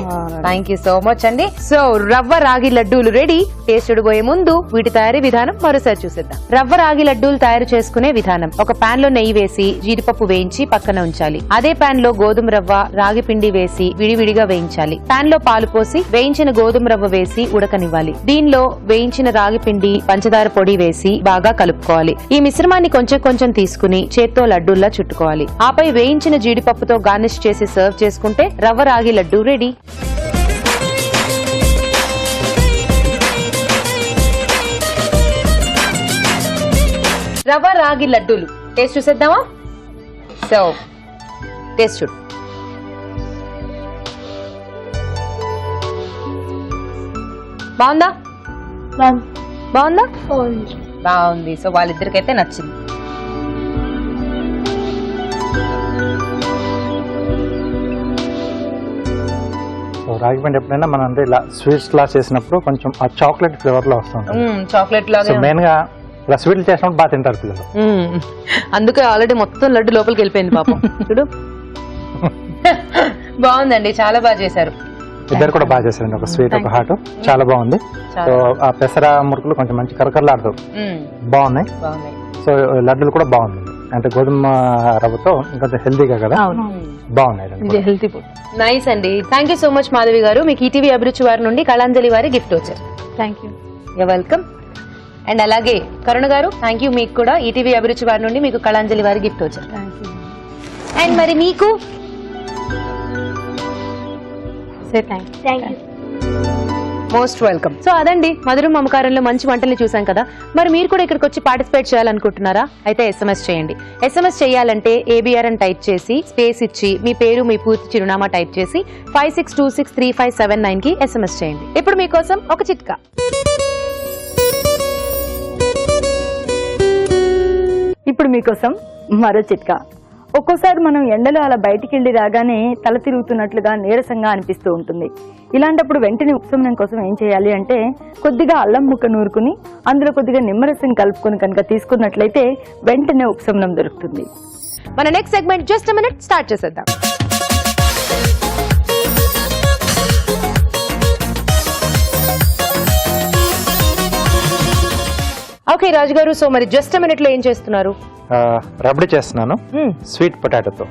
థ్యాంక్ యూ సో మచ్ అండి. సో రవ్వ రాగి లడ్డూలు రెడీ. టేస్ట్ చూడబోయే ముందు వీటి తయారీ విధానం మరోసారి చూసేద్దాం. రవ్వ రాగి లడ్డూలు తయారు చేసుకునే విధానం. ఒక పాన్ లో నెయ్యి వేసి జీడిపప్పు వేయించి పక్కన ఉంచాలి. అదే పాన్ లో గోధుమ రవ్వ రాగి పిండి వేసి విడివిడిగా వేయించాలి. పాన్ లో పాలు పోసి వేయించిన గోధుమ రవ్వ వేసి ఉడకనివ్వాలి. దీనిలో వేయించిన రాగి పిండి పంచదార పొడి వేసి బాగా కలుపుకోవాలి. ఈ మిశ్రమాన్ని కొంచెం కొంచెం తీసుకుని చేత్తో లడ్డూల్లా చుట్టుకోవాలి. ఆపై వేయించిన జీడిపప్పుతో గార్నిష్ చేసి సర్వ్ చేసుకుంటే రవ్వ రాగి లడ్డు రెడీ. రవ్వ రాగి లడ్డూలు టేస్ట్ చూసేద్దామా? సో టేస్ట్ చూడు. బాగుందా? బాగుందా? బాగుంది. సో వాళ్ళిద్దరికైతే నచ్చింది. రాగి పిండి ఎప్పుడైనా మనం అంటే ఇలా స్వీట్స్ లా చేసినప్పుడు కొంచెం ఆ చాక్లెట్ ఫ్లేవర్ లో వస్తుంటుంది. చాక్లెట్ సో లాగా మెయిన్ గా ఇలా స్వీట్లు చేసినప్పుడు బాగా తింటారు పిల్లలు. అందుకే ఆల్రెడీ మొత్తం లడ్డు లోపలికి వెళ్ళిపోయింది పాపం. చూడు బాగుందండి, చాలా బాగా చేశారు. ఇద్దరు కూడా బాగా చేశారండి. ఒక స్వీట్ ఒక హాట్ చాలా బాగుంది. సో ఆ పెసర మురుకులు కొంచెం మంచి కరకరలాడుతూ బాగున్నాయి. సో లడ్డూలు కూడా బాగుంది. అంటే గోధుమ రవ్వతో కొంచెం హెల్తీగా కదా, బాగున్నాయి. Healthy food. నైస్ అండి. Thank you so much Madhavi గారు. మీకు ఈటీవీ అభిరుచి వారి నుండి కళాంజలి వారి గిఫ్ట్ వచ్చారు. Thank you. You welcome. And అలాగే కరుణ గారు థ్యాంక్ యూ. మీకు కూడా ఈటీవీ అభిరుచి వారి నుండి మీకు కళాంజలి వారి గిఫ్ట్ వచ్చారు. అండ్ మరి మీకు మోస్ట్ వెల్కమ్. సో అదండి, మధురం మమకారంలో మంచి వంటలు చూసాం కదా. మరి మీరు కూడా ఇక్కడికి వచ్చి పార్టిసిపేట్ చేయాలనుకుంటున్నారా? అయితే SMS చేయండి. SMS చేయాలంటే ABR అని టైప్ చేసి స్పేస్ ఇచ్చి మీ పేరు మీ పూర్తి చిరునామా టైప్ చేసి 56263579 కి SMS చేయండి. ఇప్పుడు మీకోసం ఒక చిట్కా. ఇప్పుడు మీకోసం మరో చిట్కా. ఒక్కోసారి మనం ఎండలో అలా బయటికి వెళ్ళి రాగానే తల తిరుగుతున్నట్లుగా నీరసంగా అనిపిస్తూ ఉంటుంది. ఇలాంటప్పుడు వెంటనే ఉపశమనం కోసం ఏం చేయాలి అంటే కొద్దిగా అల్లం ముక్క నూరుకుని అందులో కొద్దిగా నిమ్మరసం కలుపుకొని కనుక తీసుకున్నట్లయితే వెంటనే ఉపశమనం దొరుకుతుంది. మన next segment just minute start చేసేద్దాం. ఓకే రాజు గారు, సో మరి జస్ట్ మినిట్ లో ఏం చేస్తున్నారు? రబడి చేస్తున్నాను స్వీట్ పొటాటోతో.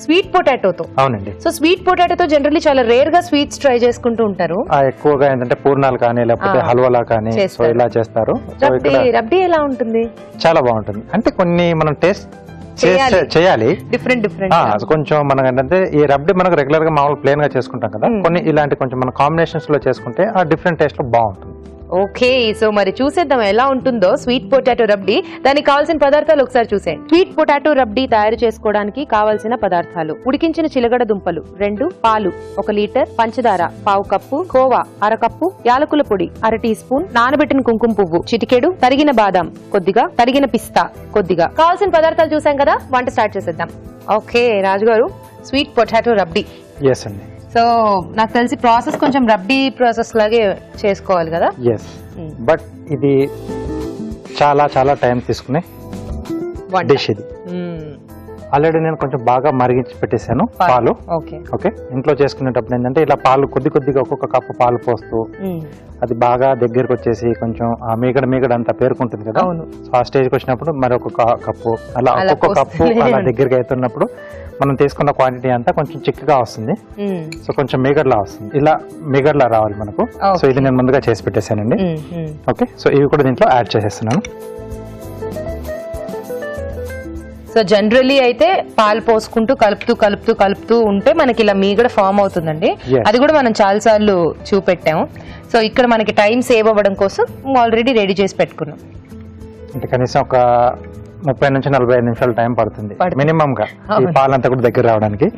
స్వీట్ పొటాటోతో? అవునండి. సో స్వీట్ పొటాటోతో జనరల్లీ చాలా రేర్ గా స్వీట్స్ ట్రై చేసుకుంటూ ఉంటారు. ఎక్కువగా ఏంటంటే పూర్ణాలు కానీ లేకపోతే హల్వాలా కానీ సో ఇలా చేస్తారు. రబ్డీ ఎలా ఉంటుంది? చాలా బాగుంటుంది. అంటే కొన్ని మనం టేస్ట్ చేయాలి డిఫరెంట్. కొంచెం మనం ఏంటంటే ఈ రబ్డీ మనకు రెగ్యులర్ గా మామూలు ప్లేన్ గా చేసుకుంటాం కదా, కొన్ని ఇలాంటి కొంచెం మన కాంబినేషన్స్ లో చేసుకుంటే ఆ డిఫరెంట్ టేస్ట్ లో బాగుంటుంది. ఓకే, సో మరి చూసేద్దాం ఎలా ఉంటుందో స్వీట్ పొటాటో రబ్డీ. దానికి కావాల్సిన పదార్థాలు ఒకసారి చూసేయండి. స్వీట్ పొటాటో రబ్డీ తయారు చేసుకోవడానికి కావాల్సిన పదార్థాలు: ఉడికించిన చిలగడ దుంపలు 2, పాలు 1 లీటర్, పంచదార 1/2 కప్పు, కోవా 1/2 కప్పు, యాలకుల పొడి 1/2 టీ స్పూన్, నానబెట్టిన కుంకుమ పువ్వు చిటికెడు, తరిగిన బాదం కొద్దిగా, తరిగిన పిస్తా కొద్దిగా. కావాల్సిన పదార్థాలు చూసాం కదా, వంట స్టార్ట్ చేసేద్దాం. ఓకే రాజు గారు, స్వీట్ పొటాటో రబ్డీ. ఎస్ అండి. సో నాకు తెలిసి ప్రాసెస్ కొంచెం రబ్డీ ప్రాసెస్ లాగే చేసుకోవాలి కదా. ఎస్, బట్ ఇది చాలా చాలా టైం తీసుకునే డిష్ ఇది. ఆల్రెడీ నేను కొంచెం బాగా మరిగించి పెట్టేశాను పాలు. ఓకే. ఓకే, ఇంట్లో చేసుకునేటప్పుడు ఏంటంటే ఇలా పాలు కొద్దిగా ఒక్కొక్క కప్పు పాలు పోస్తూ అది బాగా దగ్గరకు వచ్చేసి కొంచెం ఆ మీగడ అంతా పేరుకుంటుంది కదా. సో ఆ స్టేజ్కి వచ్చినప్పుడు మరి ఒక్కొక్క కప్పు అలా ఒక్కొక్క కప్పు అలా దగ్గరికి అవుతున్నప్పుడు మనం తీసుకున్న క్వాంటిటీ అంతా కొంచెం చిక్కగా వస్తుంది. సో కొంచెం మీగడలా వస్తుంది, ఇలా మీగడలా రావాలి మనకు. సో ఇది నేను ముందుగా చేసి పెట్టేశానండి. ఓకే, సో ఇవి కూడా దీంట్లో యాడ్ చేసేస్తున్నాను. సో జనరలీ అయితే పాలు పోసుకుంటూ కలుపుతూ ఉంటే మనకి ఇలా మీగడ ఫామ్ అవుతుందండి. అది కూడా మనం చాలా సార్లు చూపెట్టాము. సో ఇక్కడ మనకి టైం సేవ్ అవ్వడం కోసం ఆల్రెడీ రెడీ చేసి పెట్టుకున్నాం. అంటే కనీసం ఒక 30 నుంచి 45 నిమిషాలు టైం పడుతుంది మినిమం గా ఈ పాలంతా కూడా దగ్గర రావడానికి.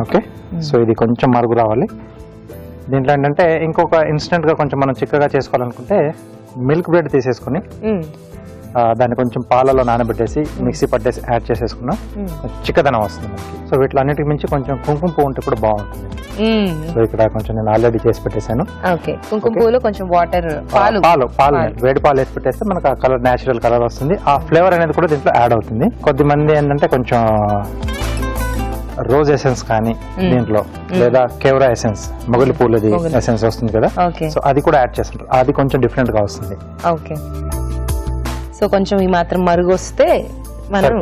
ఓకే, సో ఇది కొంచెం మరుగు రావాలి. దీంట్లో ఏంటంటే ఇంకొక ఇన్స్టెంట్ గా కొంచెం మనం చిక్కగా చేసుకోవాలనుకుంటే మిల్క్ బ్రెడ్ తీసేసుకుని దాన్ని కొంచెం పాలలో నానబెట్టేసి మిక్సీ పట్టేసి యాడ్ చేసేసుకున్నా చిక్కదనం వస్తుంది మనకి. సో వీటిలన్నిటికి మించి కొంచెం కుంకుమ పువ్వు ఉంటే కూడా బాగుంటుంది. సో ఇక్కడ కొంచెం నేను ఆల్రెడీ చేసి పెట్టేశాను. కుంకుమ పువ్వులో కొంచెం వాటర్ పాలు వేడి పాలు వేసి పెట్టేస్తే మనకు ఆ కలర్ నేచురల్ కలర్ వస్తుంది. ఆ ఫ్లేవర్ అనేది కూడా దీంట్లో యాడ్ అవుతుంది. కొద్దిమంది ఏంటంటే కొంచెం రోజ్ ఎసెన్స్ కానీ దీంట్లో లేదా కేవరా ఎసెన్స్ మొగలి పూలది ఎసెన్స్ వస్తుంది కదా. సో అది కూడా యాడ్ చేస్తుంటారు, అది కొంచెం డిఫరెంట్ గా వస్తుంది. ఓకే, సో కొంచెం ఈ మాత్రం మరుగు వస్తే మనం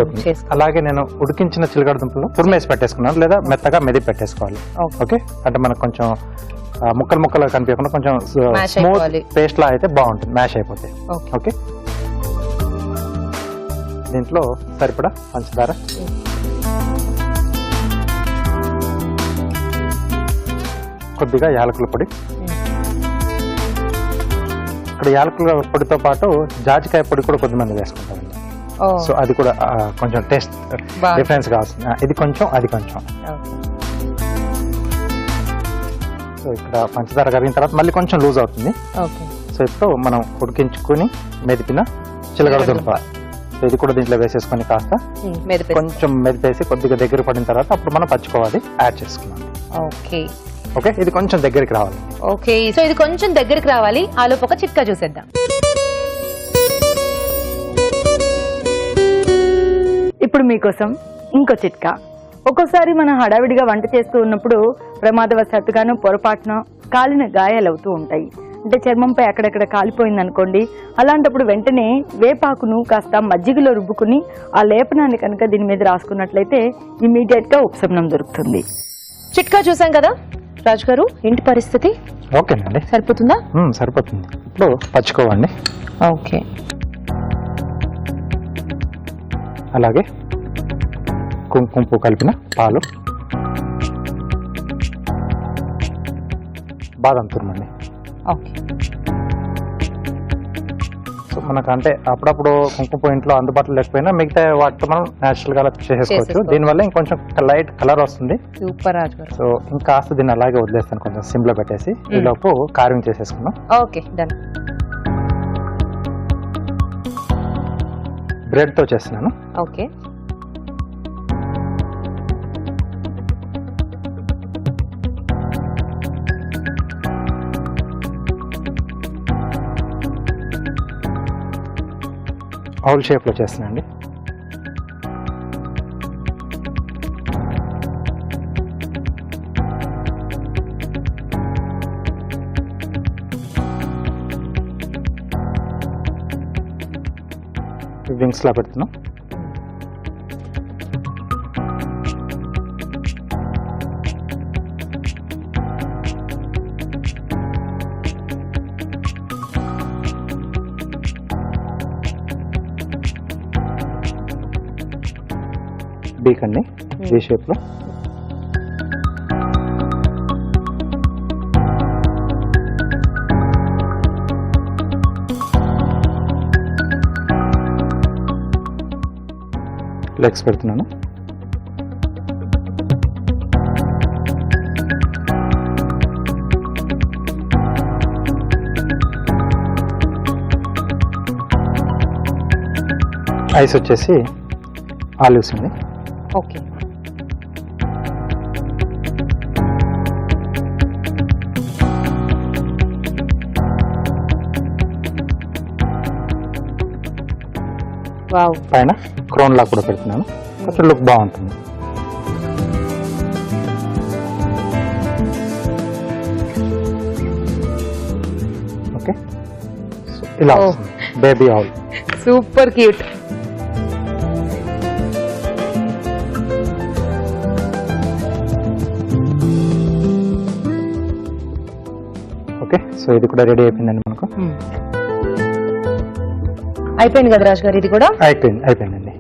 అలాగే నేను ఉడికించిన చిలకడ దుంపలు తురిమేసి పెట్టేసుకున్నాను, లేదా మెత్తగా మెది పెట్టేసుకోవాలి. ఓకే, అంటే మనకు కొంచెం ముక్కలు కనిపించకుండా కొంచెం స్మూత్ పేస్ట్ లా అయితే బాగుంటుంది, మ్యాష్ అయిపోతే. ఓకే, దీంట్లో సరిపడా పంచదార, కొద్దిగా యాలకుల పొడి. ఇక్కడ యాలకుల పొడితో పాటు జాజికాయ పొడి కూడా కొద్దిమంది వేసుకుంటారండి. సో అది కూడా కొంచెం టేస్ట్ డిఫరెన్స్ గా వస్తుంది. ఇది కొంచెం అది కొంచెం. సో ఇక్కడ పంచదార కరిగిన తర్వాత మళ్ళీ కొంచెం లూజ్ అవుతుంది. సో ఇప్పుడు మనం ఉడికించుకుని మెదిపిన చిలకడ దుంప, సో ఇది కూడా దీంట్లో వేసేసుకొని కాస్త కొంచెం మెదిపేసి కొద్దిగా దగ్గర పడిన తర్వాత అప్పుడు మనం పచ్చుకోవాలి యాడ్ చేసుకున్నాం. ఓకే, ఇది కొంచెం దగ్గరికి రావాలి. ఓకే, సో ఇది కొంచెం దగ్గరికి రావాలి. ఆలోపు ఒక చిట్కా చూసేద్దాం. ఇప్పుడు మీకోసం ఇంకో చిట్కా. ఒక్కోసారి మనం హడావిడిగా వంట చేస్తూ ఉన్నప్పుడు ప్రమాదవశాత్తుగాను పొరపాటున కాలిన గాయాలు అవుతూ ఉంటాయి. అంటే చర్మంపై అక్కడెక్కడ కాలిపోయింది అనుకోండి, అలాంటప్పుడు వెంటనే వేపాకును కాస్త మజ్జిగలో రుబ్బుకుని ఆ లేపనాన్ని కనుక దీని మీద రాసుకున్నట్లయితే ఇమీడియట్ గా ఉపశమనం దొరుకుతుంది. చిట్కా చూసాం కదా రాజు గారు, ఇంటి పరిస్థితి ఓకేనండి, సరిపోతుందా? సరిపోతుంది. ఇప్పుడు పచ్చుకోవండి. ఓకే, అలాగే కుంకుమ పువ్వు కలిపిన పాలు, బాదం తురుమండి. ఓకే, సో మనకు అంటే అప్పుడప్పుడు కుంకుమ పువ్వు ఇంట్లో అందుబాటులో లేకపోయినా మిగతా వాటితో మనం నేచురల్ గా చేసేసుకోవచ్చు. దీనివల్ల ఇంకొంచెం లైట్ కలర్ వస్తుంది. సూపర్ రాజు గారు. సో ఇంకాస్త దీన్ని అలాగే వదిలేస్తాను, కొంచెం సిమ్ లో పెట్టేసి ఈలోపు కార్వింగ్ చేసేసుకున్నాం. Okay, done. బ్రెడ్ తో చేస్తున్నాను. ఓకే, హౌల్ షేప్ లో చేస్తున్నానండి. వింగ్స్ లా పెడుతున్నాం. బీక్ అండి, ఈ షేప్ లో. లెగ్స్ పెడుతున్నాను. ఐస్ వచ్చేసి ఆలివ్స్ అండి. Okay, wow. పైన క్రోన్ లా కూడా పెడుతున్నాను, కొంచెం లుక్ బాగుంటుంది. ఓకే, ఇలా baby oil. Super cute. Okay, so ఇది కూడా రెడీ అయిపోయిందండి మనకు. అయిపోయింది కదా రాజు గారు, ఇది కూడా అయిపోయిందండి.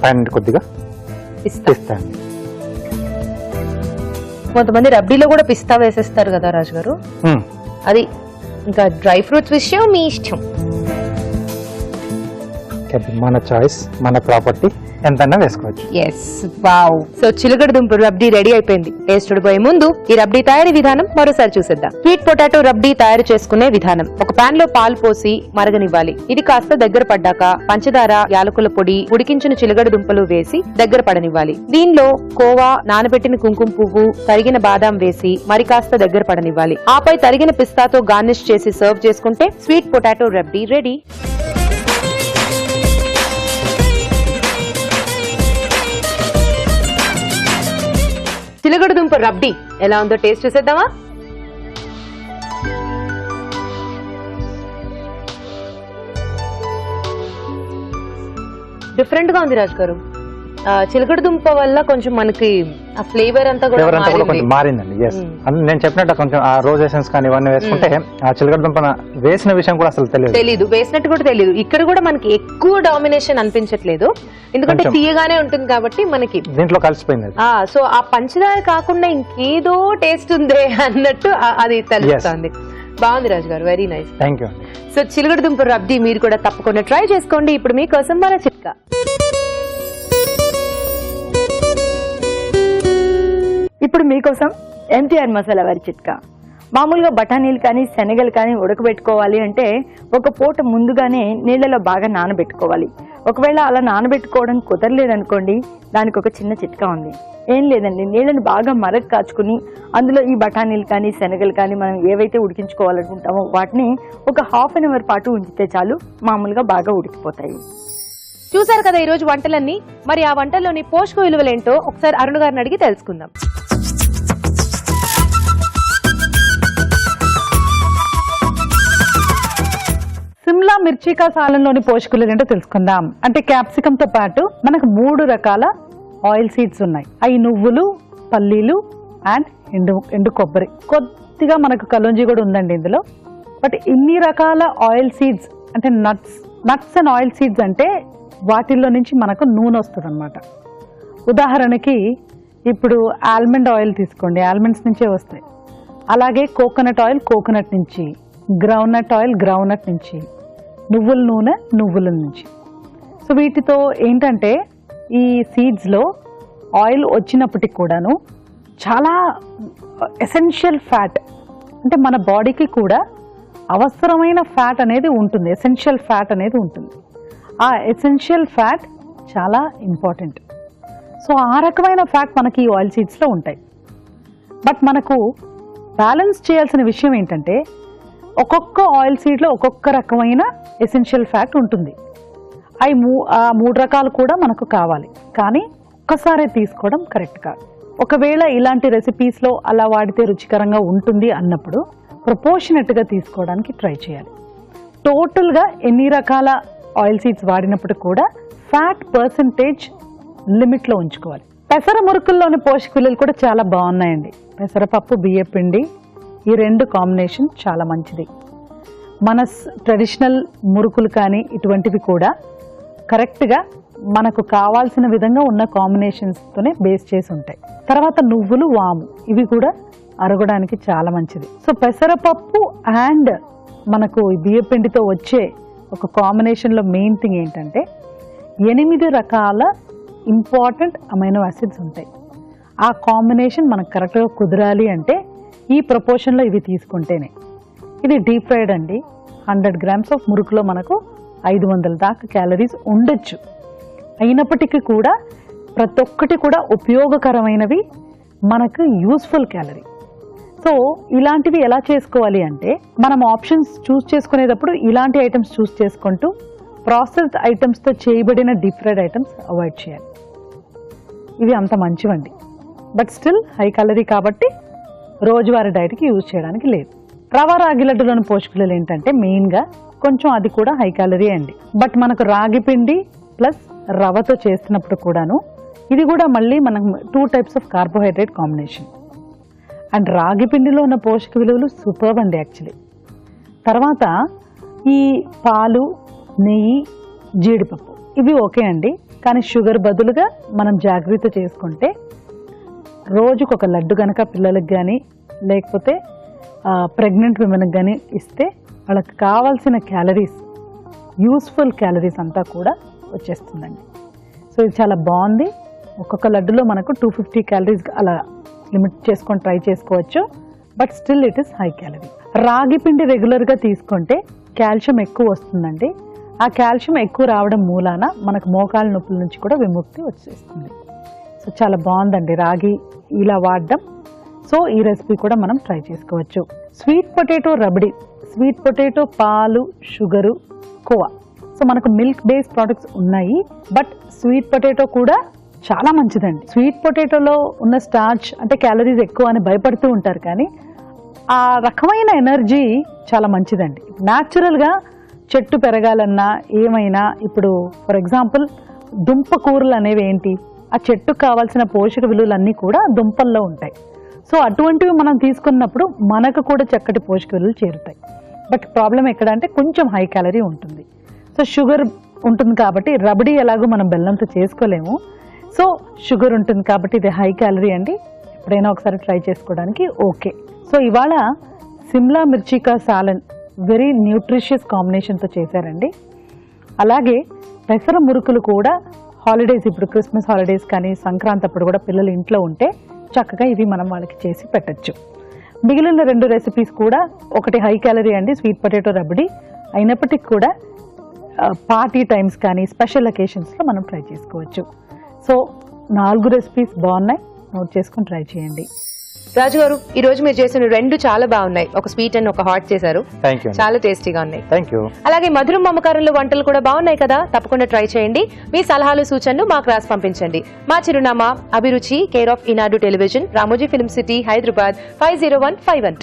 పైన కొద్దిగా పిస్తా. పిస్తా అండి. కొంతమంది రబ్డీలో కూడా పిస్తా వేసేస్తారు కదా రాజు గారు, అది ఇంకా డ్రై ఫ్రూట్స్ విషయం మీ ఇష్టం. మన చాయిస్, మన ప్రాపర్టీ, ఎంతైనా వేసుకోవచ్చు. Yes, wow. సో చిలకడ దుంప రబ్డీ రెడీ అయిపోయింది. టేస్ట్ చూడబోయే ముందు ఈ రబ్డీ తయారీ విధానం మరోసారి చూసేద్దాం. స్వీట్ పొటాటో రబ్డీ తయారు చేసుకునే విధానం. ఒక పాన్ లో పాలు పోసి మరగనివ్వాలి. ఇది కాస్త దగ్గర పడ్డాక పంచదార, యాలకుల పొడి, ఉడికించిన చిలకడ దుంపలు వేసి దగ్గర పడనివ్వాలి. దీనిలో కోవా, నానబెట్టిన కుంకుమ పువ్వు, తరిగిన బాదాం వేసి మరి కాస్త దగ్గర పడనివ్వాలి. ఆపై తరిగిన పిస్తాతో గార్నిష్ చేసి సర్వ్ చేసుకుంటే స్వీట్ పొటాటో రబ్డీ రెడీ. చిలకడ దుంప రబ్డీ ఎలా ఉందో టేస్ట్ చూసేద్దామా? డిఫరెంట్ గా ఉంది రాజు గారు. చిలకడ దుంప వల్ల కొంచెం మనకి ఆ ఫ్లేవర్ అంతా కూడా కొంచెం మారిందండి. ఎస్, నేను చెప్పినట్టు కొంచెం ఆ రోజ్ ఎసెన్స్ కానీ ఇవన్నీ వేసుకుంటే ఆ చిలకడ దుంప వేసిన విషయం కూడా అసలు తెలియదు, వేసినట్టు కూడా తెలియదు. ఇక్కడ కూడా మనకి ఎక్కువ డామినేషన్ అనిపించట్లేదు, ఎందుకంటే తీయగానే ఉంటుంది కాబట్టి మనకి దీంట్లో కలిసిపోయింది. సో ఆ పంచదార కాకుండా ఇంకేదో టేస్ట్ ఉంది అన్నట్టు అది తెలుస్తుంది. బాగుంది రాజు గారు, very nice. Thank you. So చిలకడ దుంప రబ్డీ మీరు కూడా తప్పకుండా ట్రై చేసుకోండి. ఇప్పుడు మీకోసం మన చిట్కా. ఇప్పుడు మీకోసం ఎన్టీఆర్ మసాలా వారి చిట్కా. మామూలుగా బఠానీలు కానీ శనగలు కానీ ఉడకబెట్టుకోవాలి అంటే ఒక పూట ముందుగానే నీళ్ళలో బాగా నానబెట్టుకోవాలి. ఒకవేళ అలా నానబెట్టుకోవడం కుదరలేదనుకోండి, దానికి ఒక చిన్న చిట్కా ఉంది. ఏం లేదండి, నీళ్ళని బాగా మరగ కాచుకుని అందులో ఈ బఠానీలు కానీ శనగలు కానీ మనం ఏవైతే ఉడికించుకోవాలనుకుంటామో వాటిని ఒక ½ an hour పాటు ఉంచితే చాలు, మామూలుగా బాగా ఉడికిపోతాయి. చూసారు కదా ఈ రోజు వంటలన్నీ. మరి ఆ వంటల్లోని పోషక విలువలేంటో ఒకసారి అరుణ్ గారిని అడిగి తెలుసుకుందాం. సిమ్లా మిర్చికా సాలంలోని పోషకులు ఏంటో తెలుసుకుందాం. అంటే క్యాప్సికమ్ తో పాటు మనకు 3 రకాల ఆయిల్ సీడ్స్ ఉన్నాయి. అవి నువ్వులు, పల్లీలు అండ్ ఎండు కొబ్బరి. కొద్దిగా మనకు కలోంజీ కూడా ఉందండి ఇందులో. బట్ ఇన్ని రకాల ఆయిల్ సీడ్స్ అంటే నట్స్ అండ్ ఆయిల్ సీడ్స్ అంటే వాటిల్లో నుంచి మనకు నూనె వస్తుంది అనమాట. ఉదాహరణకి ఇప్పుడు ఆల్మండ్ ఆయిల్ తీసుకోండి, ఆల్మండ్స్ నుంచే వస్తాయి. అలాగే కోకోనట్ ఆయిల్ కోకోనట్ నుంచి, గ్రౌండ్నట్ ఆయిల్ గ్రౌండ్నట్ నుంచి, నువ్వుల నూనె నువ్వుల నుంచి. సో వీటితో ఏంటంటే ఈ సీడ్స్లో ఆయిల్ వచ్చినప్పటికి కూడాను చాలా ఎసెన్షియల్ ఫ్యాట్, అంటే మన బాడీకి కూడా అవసరమైన ఫ్యాట్ అనేది ఉంటుంది, ఎసెన్షియల్ ఫ్యాట్ అనేది ఉంటుంది. ఆ ఎసెన్షియల్ ఫ్యాట్ చాలా ఇంపార్టెంట్. సో ఆ రకమైన ఫ్యాట్ మనకి ఈ ఆయిల్ సీడ్స్లో ఉంటాయి. బట్ మనకు బ్యాలెన్స్ చేయాల్సిన విషయం ఏంటంటే ఒక్కొక్క ఆయిల్ సీడ్లో ఒక్కొక్క రకమైన ఎసెన్షియల్ ఫ్యాట్ ఉంటుంది. అవి 3 రకాలు కూడా మనకు కావాలి, కానీ ఒక్కసారే తీసుకోవడం కరెక్ట్ కాదు. ఒకవేళ ఇలాంటి రెసిపీస్లో అలా వాడితే రుచికరంగా ఉంటుంది అన్నప్పుడు ప్రపోర్షనెట్గా తీసుకోవడానికి ట్రై చేయాలి. టోటల్గా ఎన్ని రకాల ఆయిల్ సీడ్స్ వాడినప్పుడు కూడా ఫ్యాట్ పర్సంటేజ్ లిమిట్లో ఉంచుకోవాలి. పెసర మురుకుల్లోని పోషక విలువలు కూడా చాలా బాగున్నాయండి. పెసరపప్పు, బియ్యపిండి ఈ 2 కాంబినేషన్ చాలా మంచిది. మన ట్రెడిషనల్ మురుకులు కానీ ఇటువంటివి కూడా కరెక్ట్గా మనకు కావాల్సిన విధంగా ఉన్న కాంబినేషన్స్తోనే బేస్ చేసి ఉంటాయి. తర్వాత నువ్వులు, వాము ఇవి కూడా అరగడానికి చాలా మంచిది. సో పెసరపప్పు అండ్ మనకు బియ్యపిండితో వచ్చే ఒక కాంబినేషన్లో మెయిన్ థింగ్ ఏంటంటే 8 రకాల ఇంపార్టెంట్ అమైనో యాసిడ్స్ ఉంటాయి. ఆ కాంబినేషన్ మనకు కరెక్ట్గా కుదరాలి అంటే ఈ ప్రపోర్షన్లో ఇవి తీసుకుంటేనే. ఇది డీప్ ఫ్రైడ్ అండి. 100 grams ఆఫ్ మురుకులో మనకు 500 దాకా క్యాలరీస్ ఉండొచ్చు. అయినప్పటికీ కూడా ప్రతి ఒక్కటి కూడా ఉపయోగకరమైనవి, మనకు యూస్ఫుల్ క్యాలరీ. సో ఇలాంటివి ఎలా చేసుకోవాలి అంటే మనం ఆప్షన్స్ చూస్ చేసుకునేటప్పుడు ఇలాంటి ఐటమ్స్ చూస్ చేసుకుంటూ ప్రాసెస్డ్ ఐటమ్స్తో చేయబడిన డీప్ ఫ్రైడ్ ఐటమ్స్ అవాయిడ్ చేయాలి. ఇవి అంత మంచివండి, బట్ స్టిల్ హై క్యాలరీ కాబట్టి రోజువారీ డైట్కి యూజ్ చేయడానికి లేదు. రవ రాగి లడ్డులోని పోషకాలు ఏంటంటే మెయిన్గా కొంచెం అది కూడా హై క్యాలరీ అండి. బట్ మనకు రాగి పిండి ప్లస్ రవతో చేస్తున్నప్పుడు కూడాను ఇది కూడా మళ్ళీ మనం 2 types of carbohydrate combination. And రాగి పిండిలో ఉన్న పోషక విలువలు సూపర్బ్ అండి యాక్చువల్లీ. తర్వాత ఈ పాలు, నెయ్యి, జీడిపప్పు ఇవి ఓకే అండి, కానీ షుగర్ బదులుగా మనం జాగ్రత్త చేసుకుంటే రోజుకు ఒక లడ్డు కనుక పిల్లలకు కానీ లేకపోతే ప్రెగ్నెంట్ విమెన్కి కానీ ఇస్తే వాళ్ళకి కావాల్సిన క్యాలరీస్, యూస్ఫుల్ క్యాలరీస్ అంతా కూడా వచ్చేస్తుందండి. సో ఇది చాలా బాగుంది. ఒక్కొక్క లడ్డులో మనకు 250 క్యాలరీస్ అలా లిమిట్ చేసుకొని ట్రై చేసుకోవచ్చు, but still it is high calorie. రాగి పిండి రెగ్యులర్గా తీసుకుంటే కాల్షియం ఎక్కువ వస్తుందండి. ఆ కాల్షియం ఎక్కువ రావడం మూలాన మనకు మోకాళ్ళ నొప్పుల నుంచి కూడా విముక్తి వచ్చేస్తుంది. సో చాలా బాగుందండి రాగి ఇలా వాడడం. సో ఈ రెసిపీ కూడా మనం ట్రై చేసుకోవచ్చు. Sweet potato rabdi, sweet potato, పాలు, షుగరు, కోవా. సో మనకు మిల్క్ బేస్డ్ ప్రోడక్ట్స్ ఉన్నాయి, బట్ స్వీట్ పొటాటో కూడా చాలా మంచిదండి. స్వీట్ పొటాటోలో ఉన్న స్టార్చ్ అంటే క్యాలరీస్ ఎక్కువ అని భయపడుతూ ఉంటారు, కానీ ఆ రకమైన ఎనర్జీ చాలా మంచిదండి. న్యాచురల్గా చెట్టు పెరగాలన్నా ఏమైనా, ఇప్పుడు ఫర్ ఎగ్జాంపుల్ దుంప కూరలు అనేవి ఏంటి, ఆ చెట్టుకు కావాల్సిన పోషక విలువలన్నీ కూడా దుంపల్లో ఉంటాయి. సో అటువంటివి మనం తీసుకున్నప్పుడు మనకు కూడా చక్కటి పోషక విలువలు చేరుతాయి. బట్ ప్రాబ్లం ఎక్కడ అంటే కొంచెం హై క్యాలరీ ఉంటుంది. సో షుగర్ ఉంటుంది కాబట్టి రబడీ ఎలాగో మనం బెల్లంతో చేసుకోలేము. సో షుగర్ ఉంటుంది కాబట్టి ఇది హై క్యాలరీ అండి. ఎప్పుడైనా ఒకసారి ట్రై చేసుకోవడానికి ఓకే. సో ఇవాళ సిమ్లా మిర్చికా సాలన్ వెరీ న్యూట్రిషియస్ కాంబినేషన్తో చేశారండి. అలాగే పెసర మురుకులు కూడా హాలిడేస్, ఇప్పుడు క్రిస్మస్ హాలిడేస్ కానీ సంక్రాంతి అప్పుడు కూడా పిల్లలు ఇంట్లో ఉంటే చక్కగా ఇవి మనం వాళ్ళకి చేసి పెట్టచ్చు. మిగిలిన 2 రెసిపీస్ కూడా ఒకటి హై క్యాలరీ అండి, స్వీట్ పొటాటో రబడీ, అయినప్పటికీ కూడా పార్టీ టైమ్స్ కానీ స్పెషల్ అకేషన్స్లో మనం ట్రై చేసుకోవచ్చు. సో 4 రెసిపీస్ బాగున్నాయి, నోట్ చేసుకొని ట్రై చేయండి. రాజు గారు, ఈ రోజు మీరు చేసిన 2 చాలా బాగున్నాయి. ఒక స్వీట్ అండ్ ఒక హాట్ చేశారు, థ్యాంక్ యూ. చాలా టేస్టీగా ఉన్నాయి. Thank you. అలాగే మధురం మమకారంలో వంటలు కూడా బాగున్నాయి కదా, తప్పకుండా ట్రై చేయండి. మీ సలహాలు సూచనలు మాకు రాసి పంపించండి. మా చిరునామా అభిరుచి, care of Eenadu television, Ramoji film city, Hyderabad 501512.